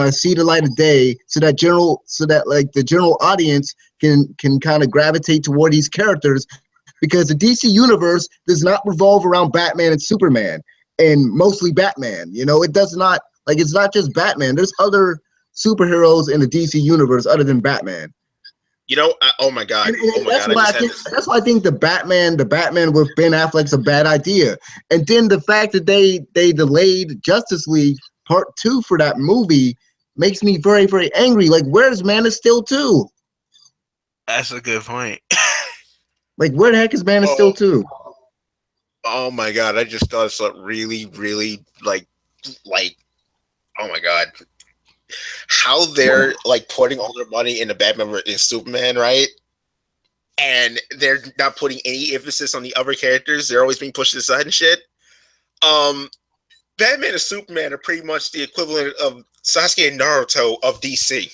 see the light of day, so that the general audience can kind of gravitate toward these characters, because the DC universe does not revolve around Batman and Superman, and mostly Batman. It does not, it's not just Batman. There's other superheroes in the DC universe other than Batman. Oh my God. That's why I think the Batman with Ben Affleck's a bad idea. And then the fact that they delayed Justice League Part 2 for that movie makes me very, very angry. Where's Man of Steel 2? That's a good point. Where the heck is Man of Steel 2? Oh my God, I just thought it's really, really oh my God. How they're putting all their money into Batman and Superman, right? and they're not putting any emphasis on the other characters. They're always being pushed aside and shit. Batman and Superman are pretty much the equivalent of Sasuke and Naruto of DC.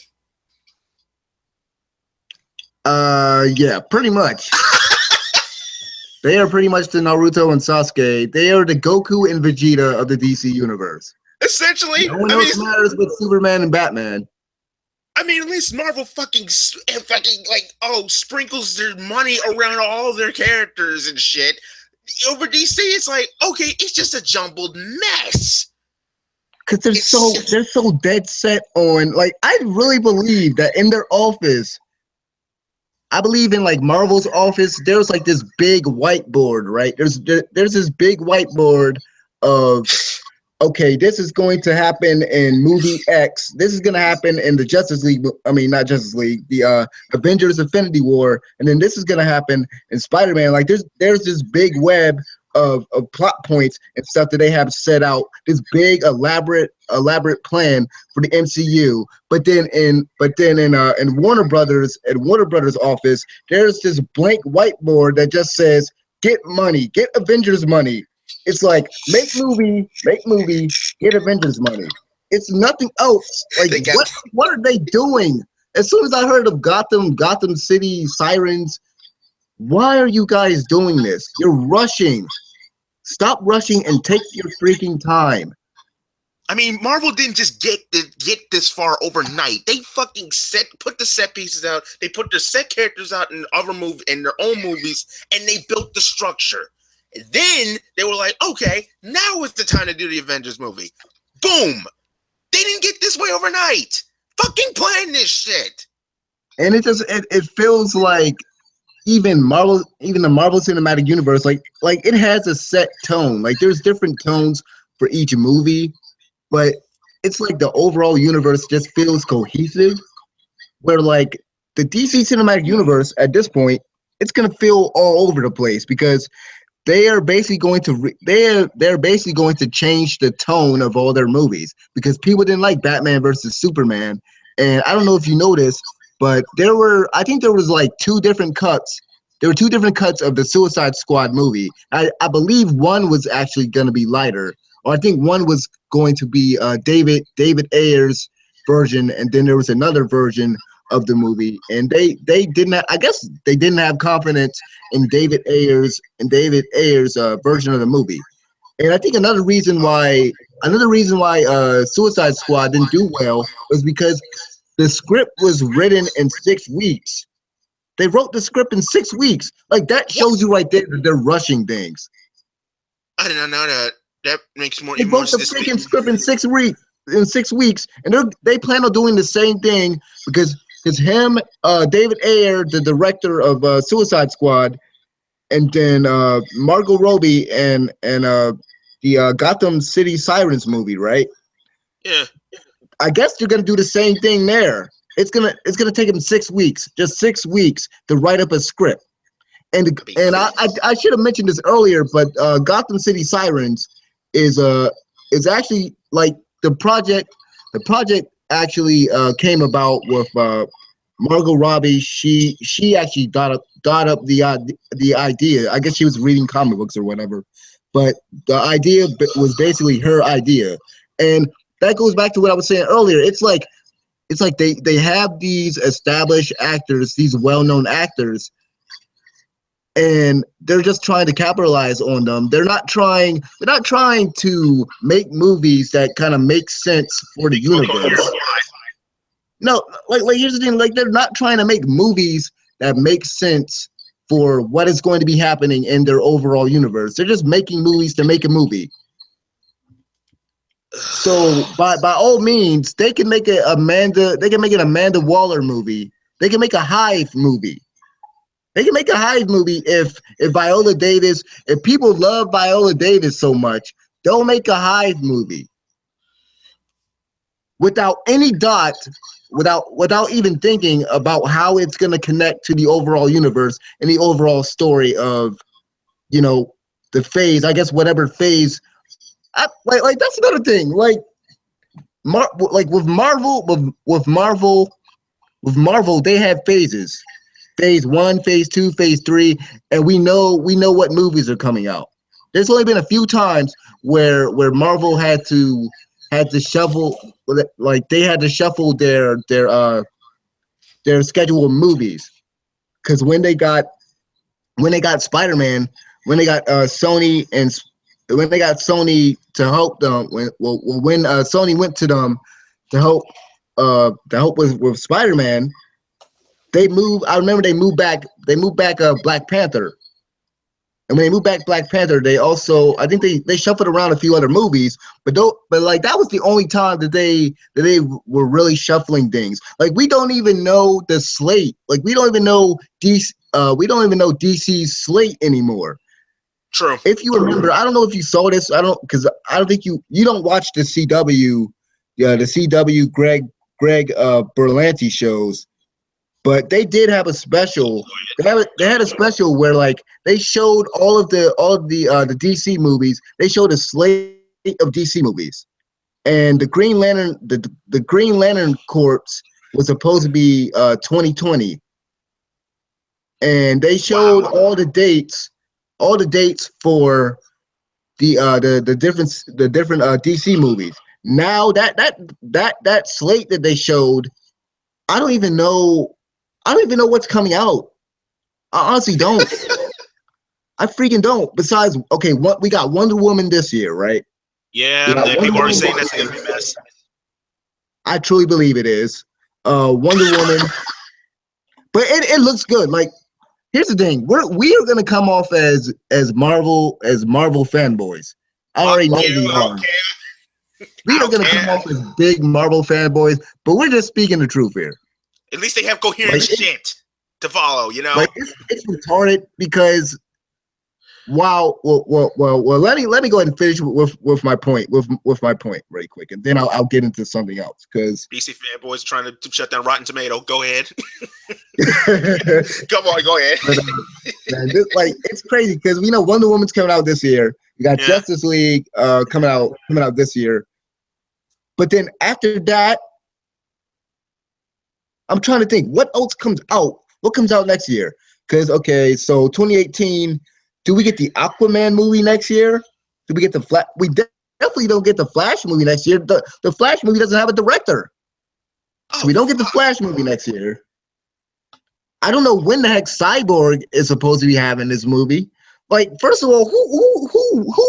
Yeah, pretty much. They are pretty much the Naruto and Sasuke. They are the Goku and Vegeta of the DC universe. Essentially, no one else matters but Superman and Batman. I mean, at least Marvel fucking sprinkles their money around all their characters and shit. Over DC, it's like, okay, it's just a jumbled mess. Because they're so dead set on, like, I really believe that in their office, I believe in like Marvel's office, there's like this big whiteboard, right? There's this big whiteboard of, okay, this is going to happen in movie X. This is going to happen in the Justice League. I mean, not Justice League, the Avengers Infinity War. And then this is going to happen in Spider-Man. Like there's this big web of plot points and stuff that they have set out, this big elaborate plan for the MCU. But then in Warner Brothers office, there's this blank whiteboard that just says, get money, get Avengers money. It's like, make movie, get Avengers money. It's nothing else. Like, what are they doing? As soon as I heard of Gotham City, Sirens, why are you guys doing this? You're rushing. Stop rushing and take your freaking time. I mean, Marvel didn't just get this far overnight. They fucking put the set pieces out. They put their set characters out in their own movies, and they built the structure. And then they were like, okay, now is the time to do the Avengers movie. Boom! They didn't get this way overnight. Fucking plan this shit. And it feels like even the Marvel Cinematic Universe, like it has a set tone. Like there's different tones for each movie, but it's like the overall universe just feels cohesive. Where like the DC Cinematic Universe at this point, it's gonna feel all over the place because they are basically going to they're basically going to change the tone of all their movies because people didn't like Batman versus Superman, and I don't know if you noticed, but there was like two different cuts. There were two different cuts of the Suicide Squad movie. I believe one was actually going to be lighter, or I think one was going to be David Ayer's version, and then there was another version of the movie, and they didn't have, I guess they didn't have confidence in David Ayer's version of the movie. And I think another reason why Suicide Squad didn't do well was because the script was written in 6 weeks. They wrote the script in 6 weeks. Like that shows you right there that they're rushing things. I did not know that. That makes more. They wrote the freaking script in 6 weeks. And they plan on doing the same thing because David Ayer, the director of Suicide Squad, and then Margot Robbie and the Gotham City Sirens movie, right? Yeah. I guess you're gonna do the same thing there. It's gonna take them 6 weeks, just 6 weeks to write up a script. And I should have mentioned this earlier, but Gotham City Sirens is actually like the project. The project actually came about with Margot Robbie. She actually thought up the idea. I guess she was reading comic books or whatever, but the idea was basically her idea, and that goes back to what I was saying earlier. It's like they have these established actors, these well-known actors, and they're just trying to capitalize on them. They're not trying to make movies that kind of make sense for the universe. No, like here's the thing, like they're not trying to make movies that make sense for what is going to be happening in their overall universe. They're just making movies to make a movie. So by all means, they can make an Amanda Waller movie. They can make a Hive movie. They can make a Hive movie if Viola Davis, if people love Viola Davis so much, they'll make a Hive movie. Without any dot, without even thinking about how it's going to connect to the overall universe and the overall story of, the phase, I guess whatever phase. Like that's another thing. Like with Marvel, they have phases. phase 1, phase 2, phase 3, and we know what movies are coming out. There's only been a few times where Marvel had to shuffle, like they had to shuffle their schedule of movies, because when they got Spider-Man, when they got Sony to help them, when Sony went to them to help with Spider-Man, they moved. I remember they moved back Black Panther. And when they moved back Black Panther, they also, I think they shuffled around a few other movies, but like that was the only time that they were really shuffling things. Like we don't even know the slate. Like we don't even know DC's slate anymore. True. If you remember, I don't know if you saw this. Because I don't think you don't watch the CW, the CW Greg Berlanti shows. But they did have a special. They had a special where like they showed all of the DC movies. They showed a slate of DC movies, and the Green Lantern Corps was supposed to be 2020, and they showed all the dates for the different DC movies. Now that slate that they showed, I don't even know what's coming out. I honestly don't. I freaking don't. Besides, okay, we got Wonder Woman this year, right? Yeah, people are saying that's gonna be a mess. I truly believe it is. Wonder Woman, but it looks good. Like, here's the thing: we are gonna come off as Marvel fanboys. I already know we are. We are gonna come off as big Marvel fanboys, but we're just speaking the truth here. At least they have coherent shit to follow, you know. Like it's retarded because well, let me go ahead and finish with my point with my point really quick, and then I'll get into something else because DC fanboys trying to shut down Rotten Tomato. Go ahead. Come on, go ahead. But, man, it's crazy because we know Wonder Woman's coming out this year. We got Justice League coming out this year, but then after that, I'm trying to think what else comes out. What comes out next year? Because so 2018, do we get the Aquaman movie next year? Do we get the Flash? We definitely don't get the Flash movie next year. The Flash movie doesn't have a director, so we don't get the Flash movie next year. I don't know when the heck Cyborg is supposed to be having this movie. Like, first of all, who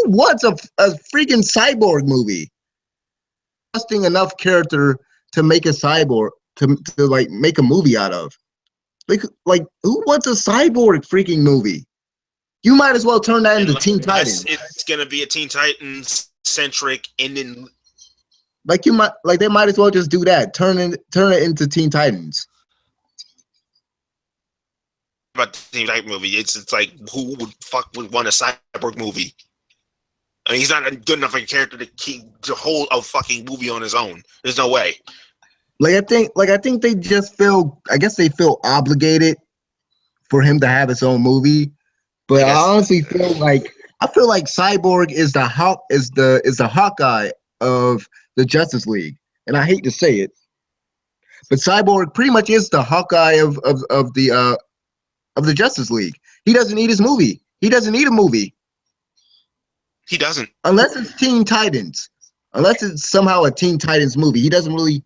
wants a freaking Cyborg movie? Trusting enough character to make a cyborg. To like make a movie out of, like who wants a Cyborg freaking movie? You might as well turn that into Teen Titans. It's gonna be a Teen Titans centric, and then they might as well just do that. Turn it into Teen Titans. About the Teen Titans movie, it's like who would want a Cyborg movie? I mean, he's not a good enough a character to hold a fucking movie on his own. There's no way. I think they just feel. I guess they feel obligated for him to have his own movie. But I honestly feel like Cyborg is the Hawkeye of the Justice League, and I hate to say it, but Cyborg pretty much is the Hawkeye of the Justice League. He doesn't need his movie. He doesn't need a movie. He doesn't, unless it's Teen Titans. Unless it's somehow a Teen Titans movie, he doesn't really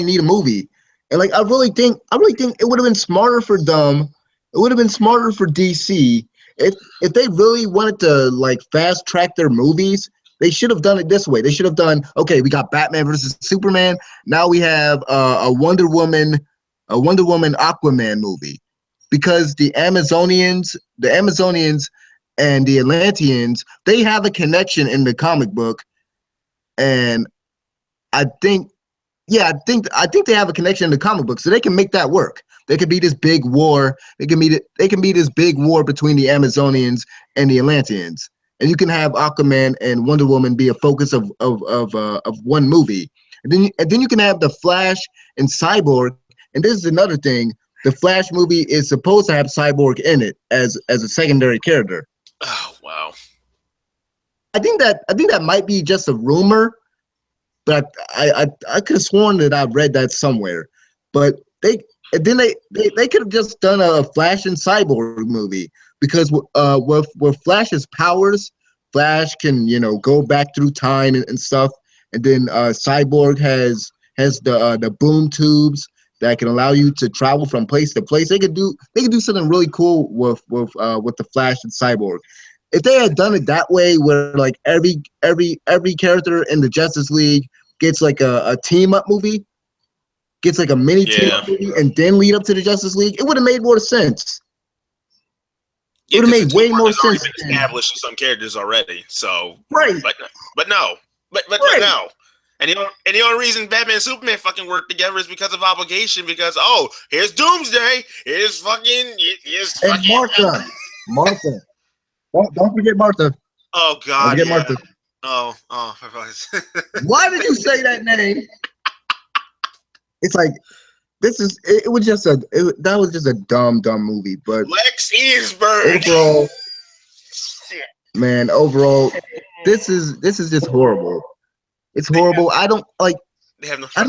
need a movie. And like I really think it would have been smarter for them. It would have been smarter for DC if they really wanted to like fast track their movies. They should have done it this way. They should have done, we got Batman versus Superman. Now we have a Wonder Woman Aquaman movie, because the Amazonians and the Atlanteans, they have a connection in the comic book, and I think they have a connection in the comic book, so they can make that work. There could be this big war. They can be this big war between the Amazonians and the Atlanteans, and you can have Aquaman and Wonder Woman be a focus of one movie, and then you can have the Flash and Cyborg. And this is another thing: the Flash movie is supposed to have Cyborg in it as a secondary character. Oh wow! I think that might be just a rumor, but I could have sworn that I read that somewhere. But And then they could have just done a Flash and Cyborg movie because with Flash's powers, Flash can go back through time and stuff, and then Cyborg has the boom tubes that can allow you to travel from place to place. They could do something really cool with the Flash and Cyborg. If they had done it that way, where like every character in the Justice League gets like a team up movie, gets like a mini team up movie, and then lead up to the Justice League, it would have made more sense. It would have made way more sense. Established some characters already, so right. But no. And the only reason Batman and Superman fucking work together is because of obligation. Because here's Doomsday, here's Martha. Don't forget Martha. Oh God, don't forget Martha. Oh. Why did you say that name? It's like that was just a dumb movie. But Lex Eansburg. Overall, this is just horrible. It's horrible. I don't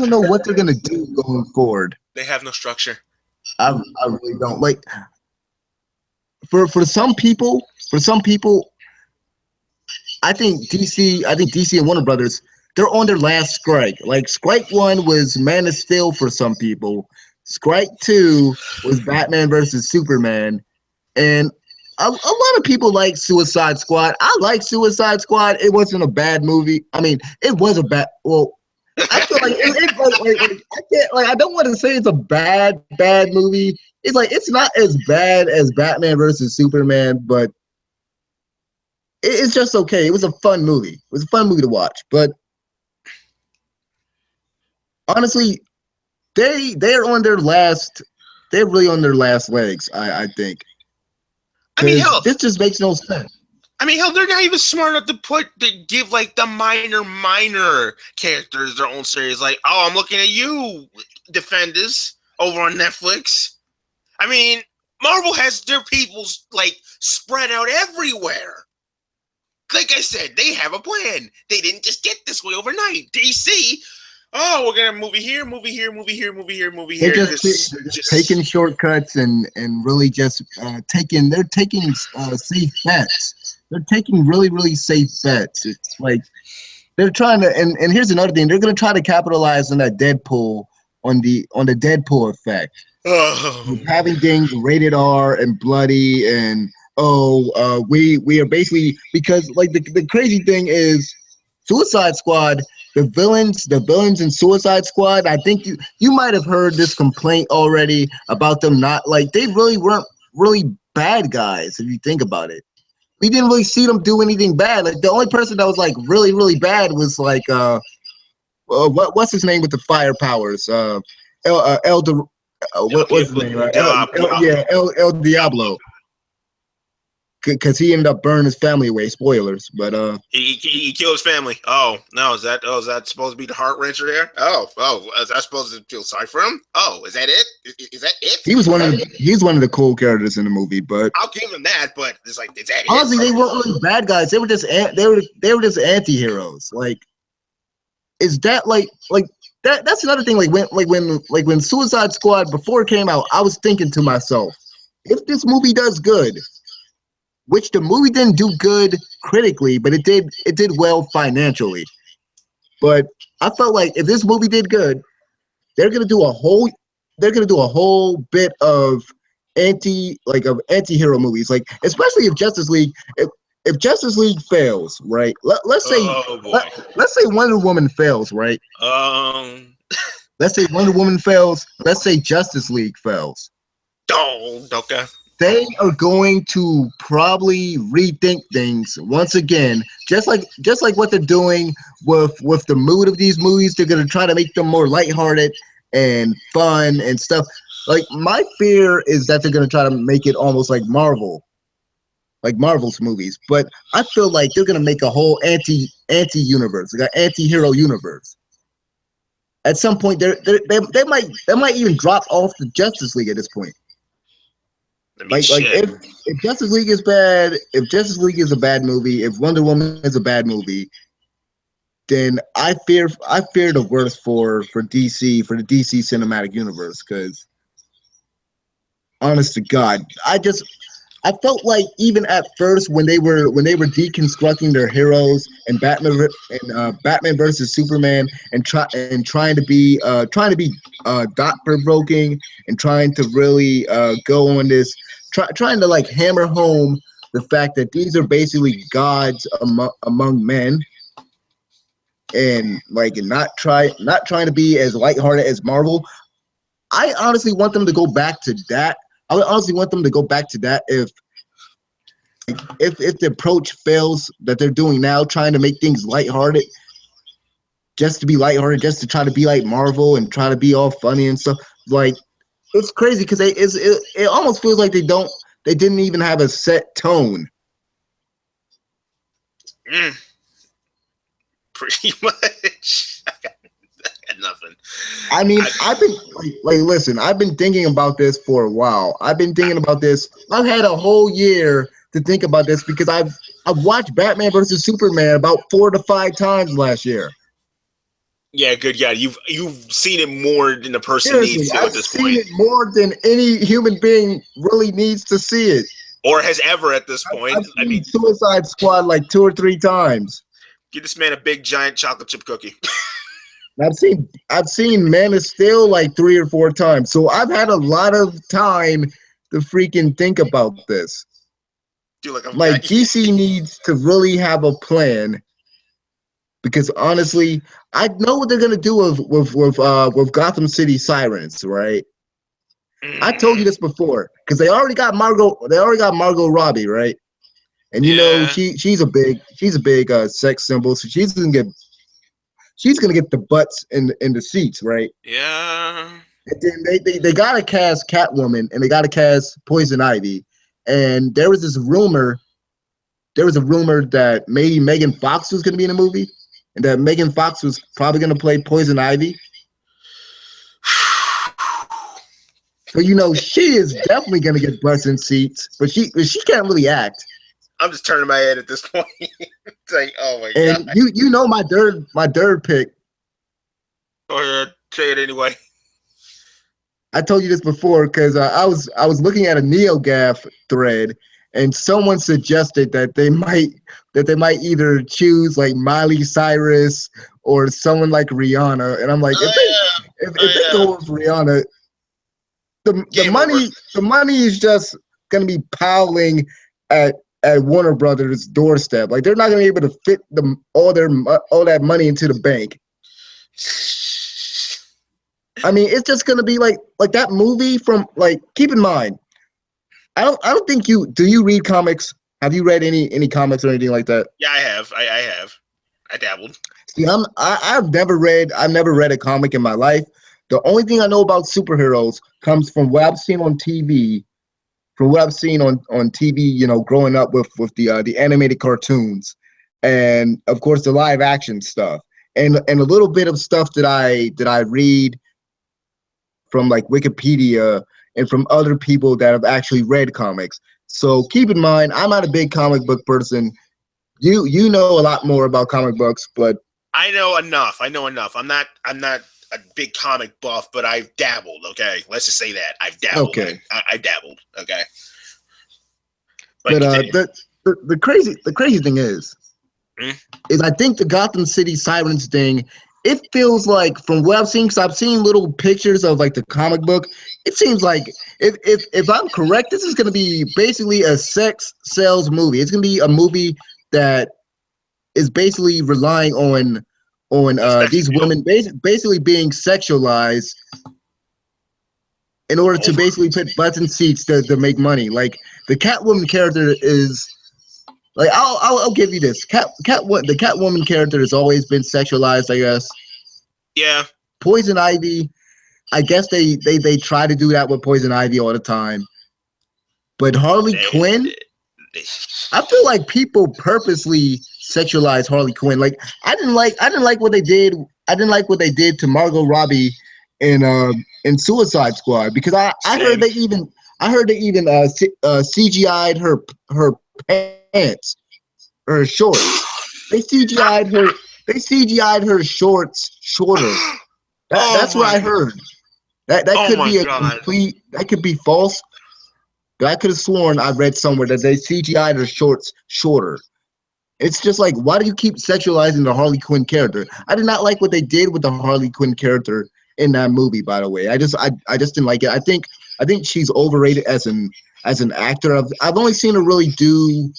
know what they're gonna do going forward. They have no structure. I really don't like. For some people, I think DC and Warner Brothers, they're on their last strike. Like strike 1 was Man of Steel for some people. Strike 2 was Batman versus Superman, and a lot of people like Suicide Squad. I like Suicide Squad. It wasn't a bad movie. I mean, it was a bad. Well, I feel like I don't want to say it's a bad movie. It's like it's not as bad as Batman versus Superman, but it's just okay. It was a fun movie. It was a fun movie to watch. But honestly, they're on their last. They're really on their last legs. I think. I mean, hell, this just makes no sense. I mean, hell, they're not even smart enough to give like the minor characters their own series. Like, I'm looking at you, Defenders, over on Netflix. I mean, Marvel has their people like spread out everywhere. Like I said, they have a plan. They didn't just get this way overnight. DC, we're gonna movie here. They're just taking shortcuts and really just taking safe bets. They're taking really safe bets. It's like they're trying to, and here's another thing. They're gonna try to capitalize on that Deadpool on the Deadpool effect. Having things rated R and bloody and we are basically, because like the crazy thing is Suicide Squad, the villains in Suicide Squad, I think you might have heard this complaint already about them not like they really weren't really bad guys if you think about it. We didn't really see them do anything bad. Like the only person that was like really bad was like what's his name with the fire powers? What's his name? El Diablo. Because he ended up burning his family away. Spoilers, but he killed his family. Oh no, is that supposed to be the heart wrencher there? Is that supposed to feel sorry for him? Is that it? Is that it? He's one of the cool characters in the movie, but I'll give him that. But it's like, is that honestly, it? they weren't really bad guys. They were just anti-heroes. Like, is that like that? That's another thing. Like when Suicide Squad before it came out, I was thinking to myself, if this movie does good. Which the movie didn't do good critically, but it did well financially. But I felt like if this movie did good, they're gonna do a whole bit of anti-hero movies, like especially if Justice League if Justice League fails, right? Let's say Wonder Woman fails, right? Let's say Wonder Woman fails. Let's say Justice League fails. Okay. They are going to probably rethink things once again, just like what they're doing with the mood of these movies. They're going to try to make them more lighthearted and fun and stuff. Like my fear is that they're going to try to make it almost like Marvel's movies. But I feel like they're going to make a whole anti-universe, like an anti-hero universe. At some point, they might even drop off the Justice League at this point. Like if Justice League is bad, if Justice League is a bad movie, if Wonder Woman is a bad movie, then I fear the worst for DC, for the DC cinematic universe, because Honest to God, I felt like even at first when they were deconstructing their heroes and Batman versus Superman and trying to be thought provoking and trying to really go on this trying to like hammer home the fact that these are basically gods among men, and like not trying to be as lighthearted as Marvel. I honestly want them to go back to that. I would honestly want them to go back to that if the approach fails that they're doing now, trying to make things lighthearted, just to be lighthearted, just to try to be like Marvel and try to be all funny and stuff. Like, it's crazy because it almost feels like they didn't even have a set tone. Pretty much. I got nothing. I mean, I've been listen, I've been thinking about this for a while. I've been thinking about this. I've had a whole year to think about this because I've watched Batman versus Superman about 4 to 5 times last year. Yeah, good God. You've seen it more than a person needs to at this point. I've seen it more than any human being really needs to see it. Or has ever at this point. I've seen Suicide Squad like 2 or 3 times. Give this man a big giant chocolate chip cookie. I've seen Man of Steel like 3 or 4 times. So I've had a lot of time to freaking think about this. Dude, like DC needs to really have a plan, because honestly, I know what they're gonna do with Gotham City Sirens, right? I told you this before because they already got Margot Robbie, right? And you know she's a big sex symbol, so she's gonna get the butts in the seats, right? Yeah. And then they gotta cast Catwoman and they gotta cast Poison Ivy. And there was a rumor that maybe Megan Fox was going to be in the movie, and that Megan Fox was probably going to play Poison Ivy. But you know, she is definitely going to get butts in seats, but she can't really act. I'm just turning my head at this point. It's like, oh my God. And you know my third pick. Go ahead, say it anyway. I told you this before because I was looking at a NeoGAF thread, and someone suggested that they might either choose like Miley Cyrus or someone like Rihanna, and I'm like, if they go with Rihanna, the money is just gonna be piling at Warner Brothers' doorstep. Like, they're not gonna be able to fit all that money into the bank. I mean, it's just gonna be like that movie from, like, keep in mind, I don't think you read comics? Have you read any comics or anything like that? Yeah, I have. I dabbled. See, I've never read a comic in my life. The only thing I know about superheroes comes from what I've seen on TV. From what I've seen on TV, you know, growing up with the animated cartoons, and of course the live action stuff, and a little bit of stuff that I read from like Wikipedia and from other people that have actually read comics. So keep in mind, I'm not a big comic book person. You know a lot more about comic books, but I know enough. I'm not a big comic buff, but I've dabbled. Okay, let's just say that I've dabbled. Okay, I dabbled. Okay, but the crazy thing is I think the Gotham City Sirens thing, it feels like, from what I've seen, because I've seen little pictures of like the comic book, it seems like if I'm correct, this is going to be basically a sex sales movie. It's going to be a movie that is basically relying on these women basically being sexualized in order to basically put butts in seats to make money. Like, the Catwoman character is, like, I'll give you this. The Catwoman character has always been sexualized, I guess. Yeah. Poison Ivy, I guess they try to do that with Poison Ivy all the time. But Harley Quinn, I feel like people purposely sexualize Harley Quinn. Like, I didn't like what they did. I didn't like what they did to Margot Robbie in Suicide Squad, because I heard they even CGI'd her pants, her shorts. They CGI'd her shorts shorter. That's what I heard. That could be a complete. That could be false. But I could have sworn I read somewhere that they CGI'd her shorts shorter. It's just like, why do you keep sexualizing the Harley Quinn character? I did not like what they did with the Harley Quinn character in that movie. By the way, I just didn't like it. I think she's overrated as an actor. I've only seen her really do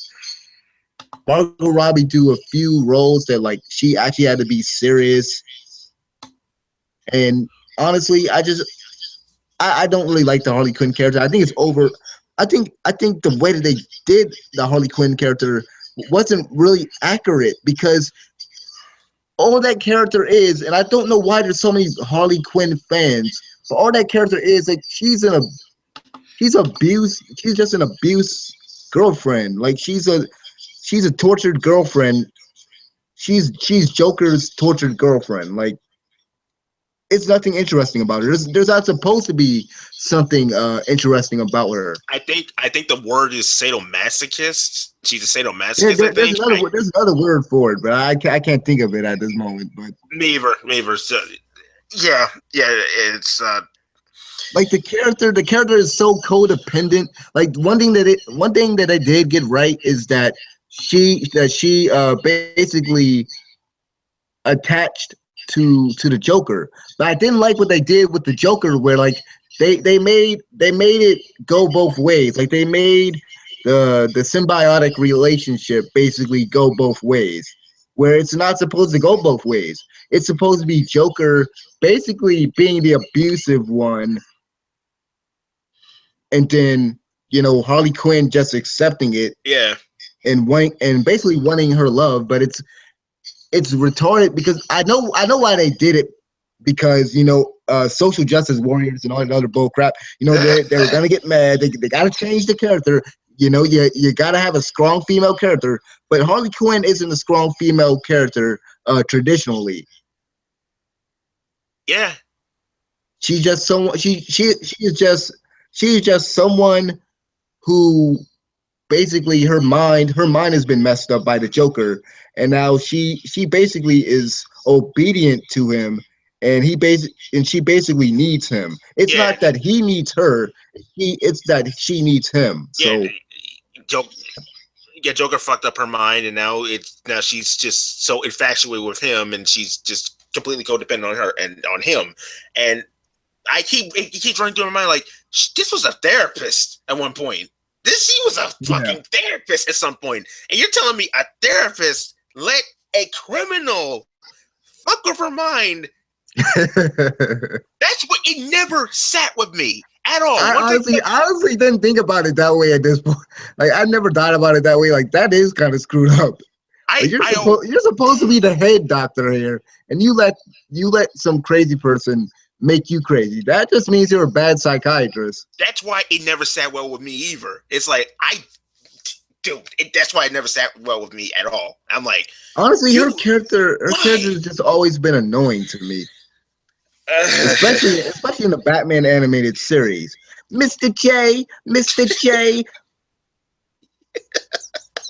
Margot Robbie do a few roles that like she actually had to be serious. And honestly, I don't really like the Harley Quinn character. I think it's over. I think the way that they did the Harley Quinn character wasn't really accurate, because all that character is, and I don't know why there's so many Harley Quinn fans, but all that character is like she's just an abuse girlfriend. Like she's a tortured girlfriend. She's Joker's tortured girlfriend. Like, it's nothing interesting about her. There's not supposed to be something interesting about her. I think the word is sadomasochist. She's a sadomasochist. Yeah, there's another word for it, but I can't think of it at this moment. But me either. So, yeah, it's like the character is so codependent. Like one thing that I did get right is that she basically attached to the Joker. But I didn't like what they did with the Joker, where like they made it go both ways. Like they made the symbiotic relationship basically go both ways, where it's not supposed to go both ways. It's supposed to be Joker basically being the abusive one, and then Harley Quinn just accepting it. Yeah. And basically wanting her love, but it's retarded, because I know why they did it, because social justice warriors and all that other bull crap. They're gonna get mad. They gotta change the character. You gotta have a strong female character, but Harley Quinn isn't a strong female character traditionally. Yeah, she's just someone. She's just someone who basically her mind has been messed up by the Joker, and now she basically is obedient to him, and she basically needs him. It's not that he needs her; it's that she needs him. So, Joker fucked up her mind, and now she's just so infatuated with him, and she's just completely codependent on her and on him. And it keeps running through my mind like this was a therapist at one point. She was a fucking therapist at some point. And you're telling me a therapist let a criminal fuck with her mind? That's what it never sat with me at all. I honestly didn't think about it that way at this point. Like, I never thought about it that way. Like, that is kind of screwed up. You're supposed to be the head doctor here, and you let some crazy person make you crazy. That just means you're a bad psychiatrist. That's why it never sat well with me either. It's like that's why it never sat well with me at all. I'm like, honestly, her character has just always been annoying to me, especially in the Batman animated series. Mr. J,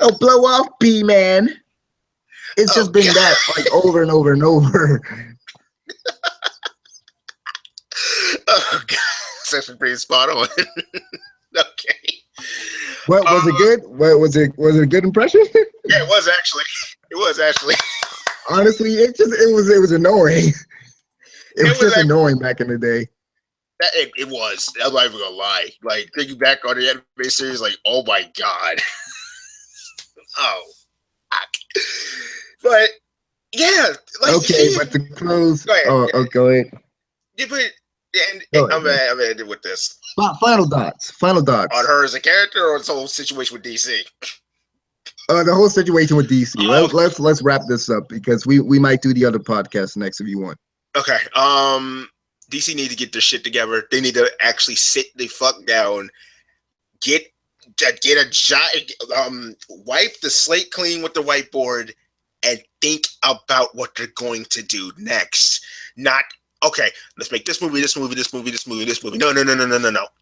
oh, blow off, B-Man. It's just been that like over and over and over. Oh God, that's actually pretty spot on. Okay. What was it good? Was it a good impression? Yeah, it was actually. Honestly, it was annoying. It was just annoying back in the day. It was. I'm not even gonna lie. Like thinking back on the anime series, like, oh my God. Oh. But yeah. Like, okay, but to close. Go ahead. Go ahead. Yeah, but I'm gonna end it with this. Final thoughts. On her as a character, or this whole situation with DC? The whole situation with DC. Let's wrap this up, because we might do the other podcast next if you want. Okay. DC need to get their shit together. They need to actually sit the fuck down, get a giant, wipe the slate clean with the whiteboard, and think about what they're going to do next. Not, okay, let's make this movie.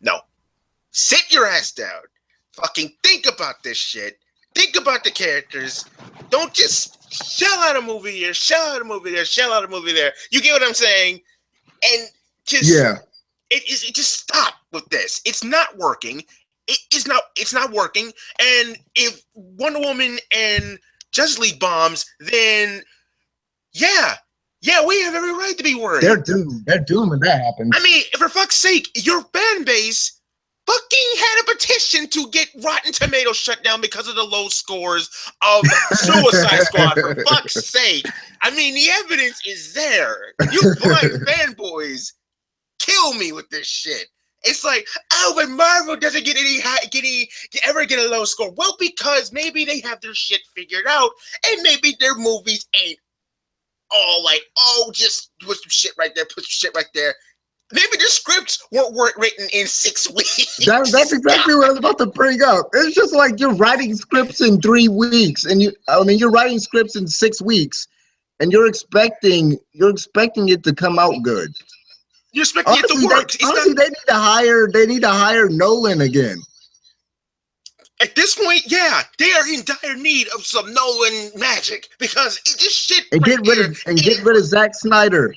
No. Sit your ass down. Fucking think about this shit. Think about the characters. Don't just shell out a movie here, shell out a movie there. You get what I'm saying? And just it just stop with this. It's not working. It's not working. And if Wonder Woman and Justice League bombs, then yeah, we have every right to be worried. They're doomed. They're doomed when that happens. I mean, for fuck's sake, your fan base fucking had a petition to get Rotten Tomatoes shut down because of the low scores of Suicide Squad, for fuck's sake. I mean, the evidence is there. You blind fanboys kill me with this shit. It's like, oh, but Marvel doesn't ever get a low score. Well, because maybe they have their shit figured out, and maybe their movies ain't all like, oh, just put some shit right there, Maybe the scripts weren't written in 6 weeks. That's exactly what I was about to bring up. It's just like you're writing scripts in 3 weeks, and you're writing scripts in 6 weeks, and you're expecting it to come out good. You're expecting it to work. They need to hire Nolan again. At this point, yeah, they are in dire need of some Nolan magic because this shit. And get rid of Zack Snyder.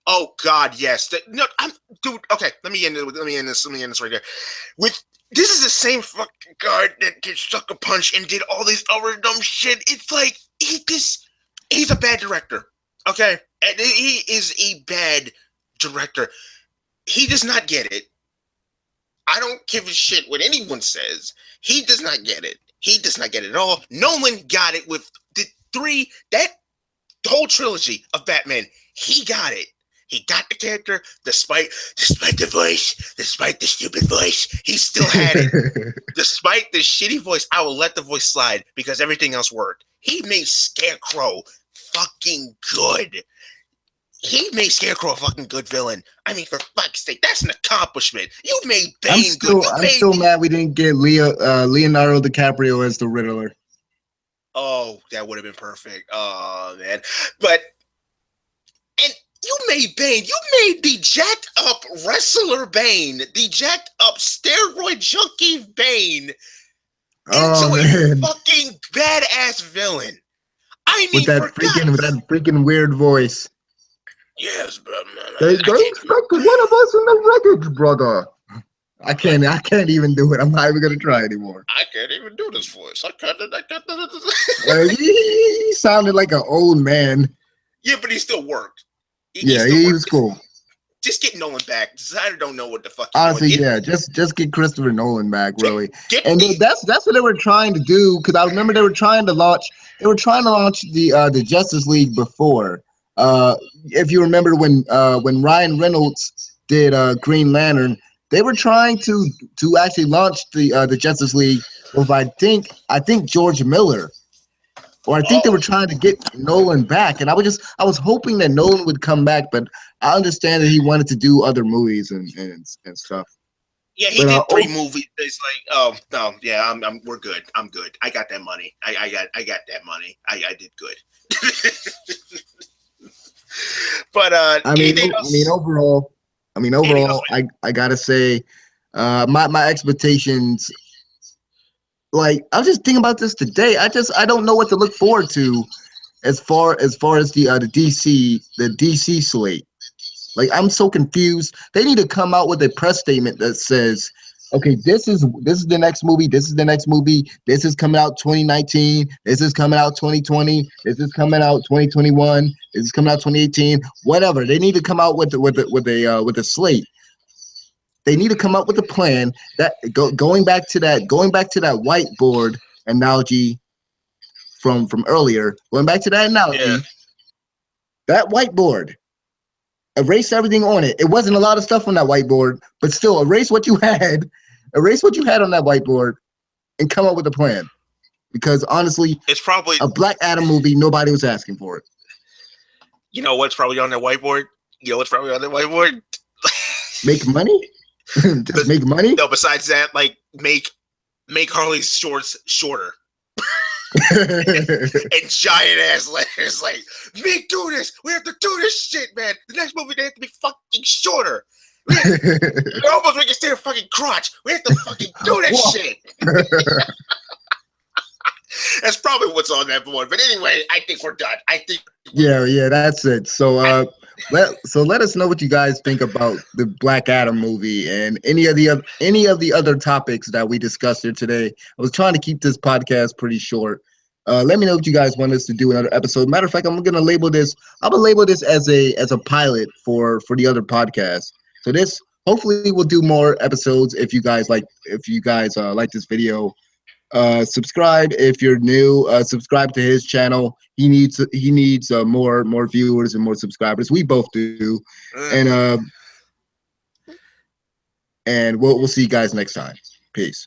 Oh God, yes. Dude. Okay, let me end this right there. This is the same fucking guy that did Sucker Punch and did all these other dumb shit. It's like he's a bad director. Okay, and he is a bad director. He does not get it. I don't give a shit what anyone says. He does not get it. He does not get it at all. Nolan got it with the whole trilogy of Batman. He got it. He got the character despite the voice, despite the stupid voice. He still had it. Despite the shitty voice, I will let the voice slide because everything else worked. He made Scarecrow fucking good. He made Scarecrow a fucking good villain. I mean, for fuck's sake, that's an accomplishment. You made Bane good. I'm still mad we didn't get Leonardo DiCaprio as the Riddler. Oh, that would have been perfect. Oh, man. And you made Bane. You made the jacked up wrestler Bane, the jacked up steroid junkie Bane into a fucking badass villain. I mean, with that freaking weird voice. Yes, but they stuck one of us in the wreckage, brother. I can't even do it. I'm not even gonna try anymore. I can't even do this voice. He sounded like an old man. Yeah, but he still worked. He was cool. Just get Nolan back. I don't know what the fuck. Honestly, just get Christopher Nolan back, really. That's what they were trying to do. Because I remember they were trying to launch the Justice League before. If you remember when Ryan Reynolds did Green Lantern, they were trying to actually launch the Justice League with I think George Miller. Or I think they were trying to get Nolan back, and I was hoping that Nolan would come back, but I understand that he wanted to do other movies and stuff. Yeah, he did 3 movies. It's like, oh no, yeah, we're good. I'm good. I got that money. I got that money. I did good. But overall, I gotta say, my expectations. Like, I was just thinking about this today. I don't know what to look forward to as far as the DC slate. Like, I'm so confused. They need to come out with a press statement that says, okay, this is the next movie, this is the next movie, this is coming out 2019, this is coming out 2020, this is coming out 2021, this is coming out 2018, whatever. They need to come out with a slate. They need to come up with a plan that going back to that whiteboard analogy from earlier. Going back to that analogy, that whiteboard, erase everything on it. It wasn't a lot of stuff on that whiteboard, but still erase what you had on that whiteboard, and come up with a plan. Because honestly, it's probably a Black Adam movie. Nobody was asking for it. You know what's probably on that whiteboard? Make money. Just make money? No, besides that, like make Harley's shorts shorter. And giant ass letters like, do this. We have to do this shit, man. The next movie they have to be fucking shorter. They almost make it stay a fucking crotch. We have to fucking do this shit. That's probably what's on that board. But anyway, I think we're done. Yeah, that's it. So So let us know what you guys think about the Black Adam movie and any of the other topics that we discussed here today. I was trying to keep this podcast pretty short. Let me know what you guys want us to do another episode. Matter of fact, I'm gonna label this. I'm gonna label this as a pilot for the other podcast. So this hopefully we'll do more episodes if you guys like this video. Subscribe if you're new. Subscribe to his channel. He needs more viewers and more subscribers. We both do, and we'll see you guys next time. Peace.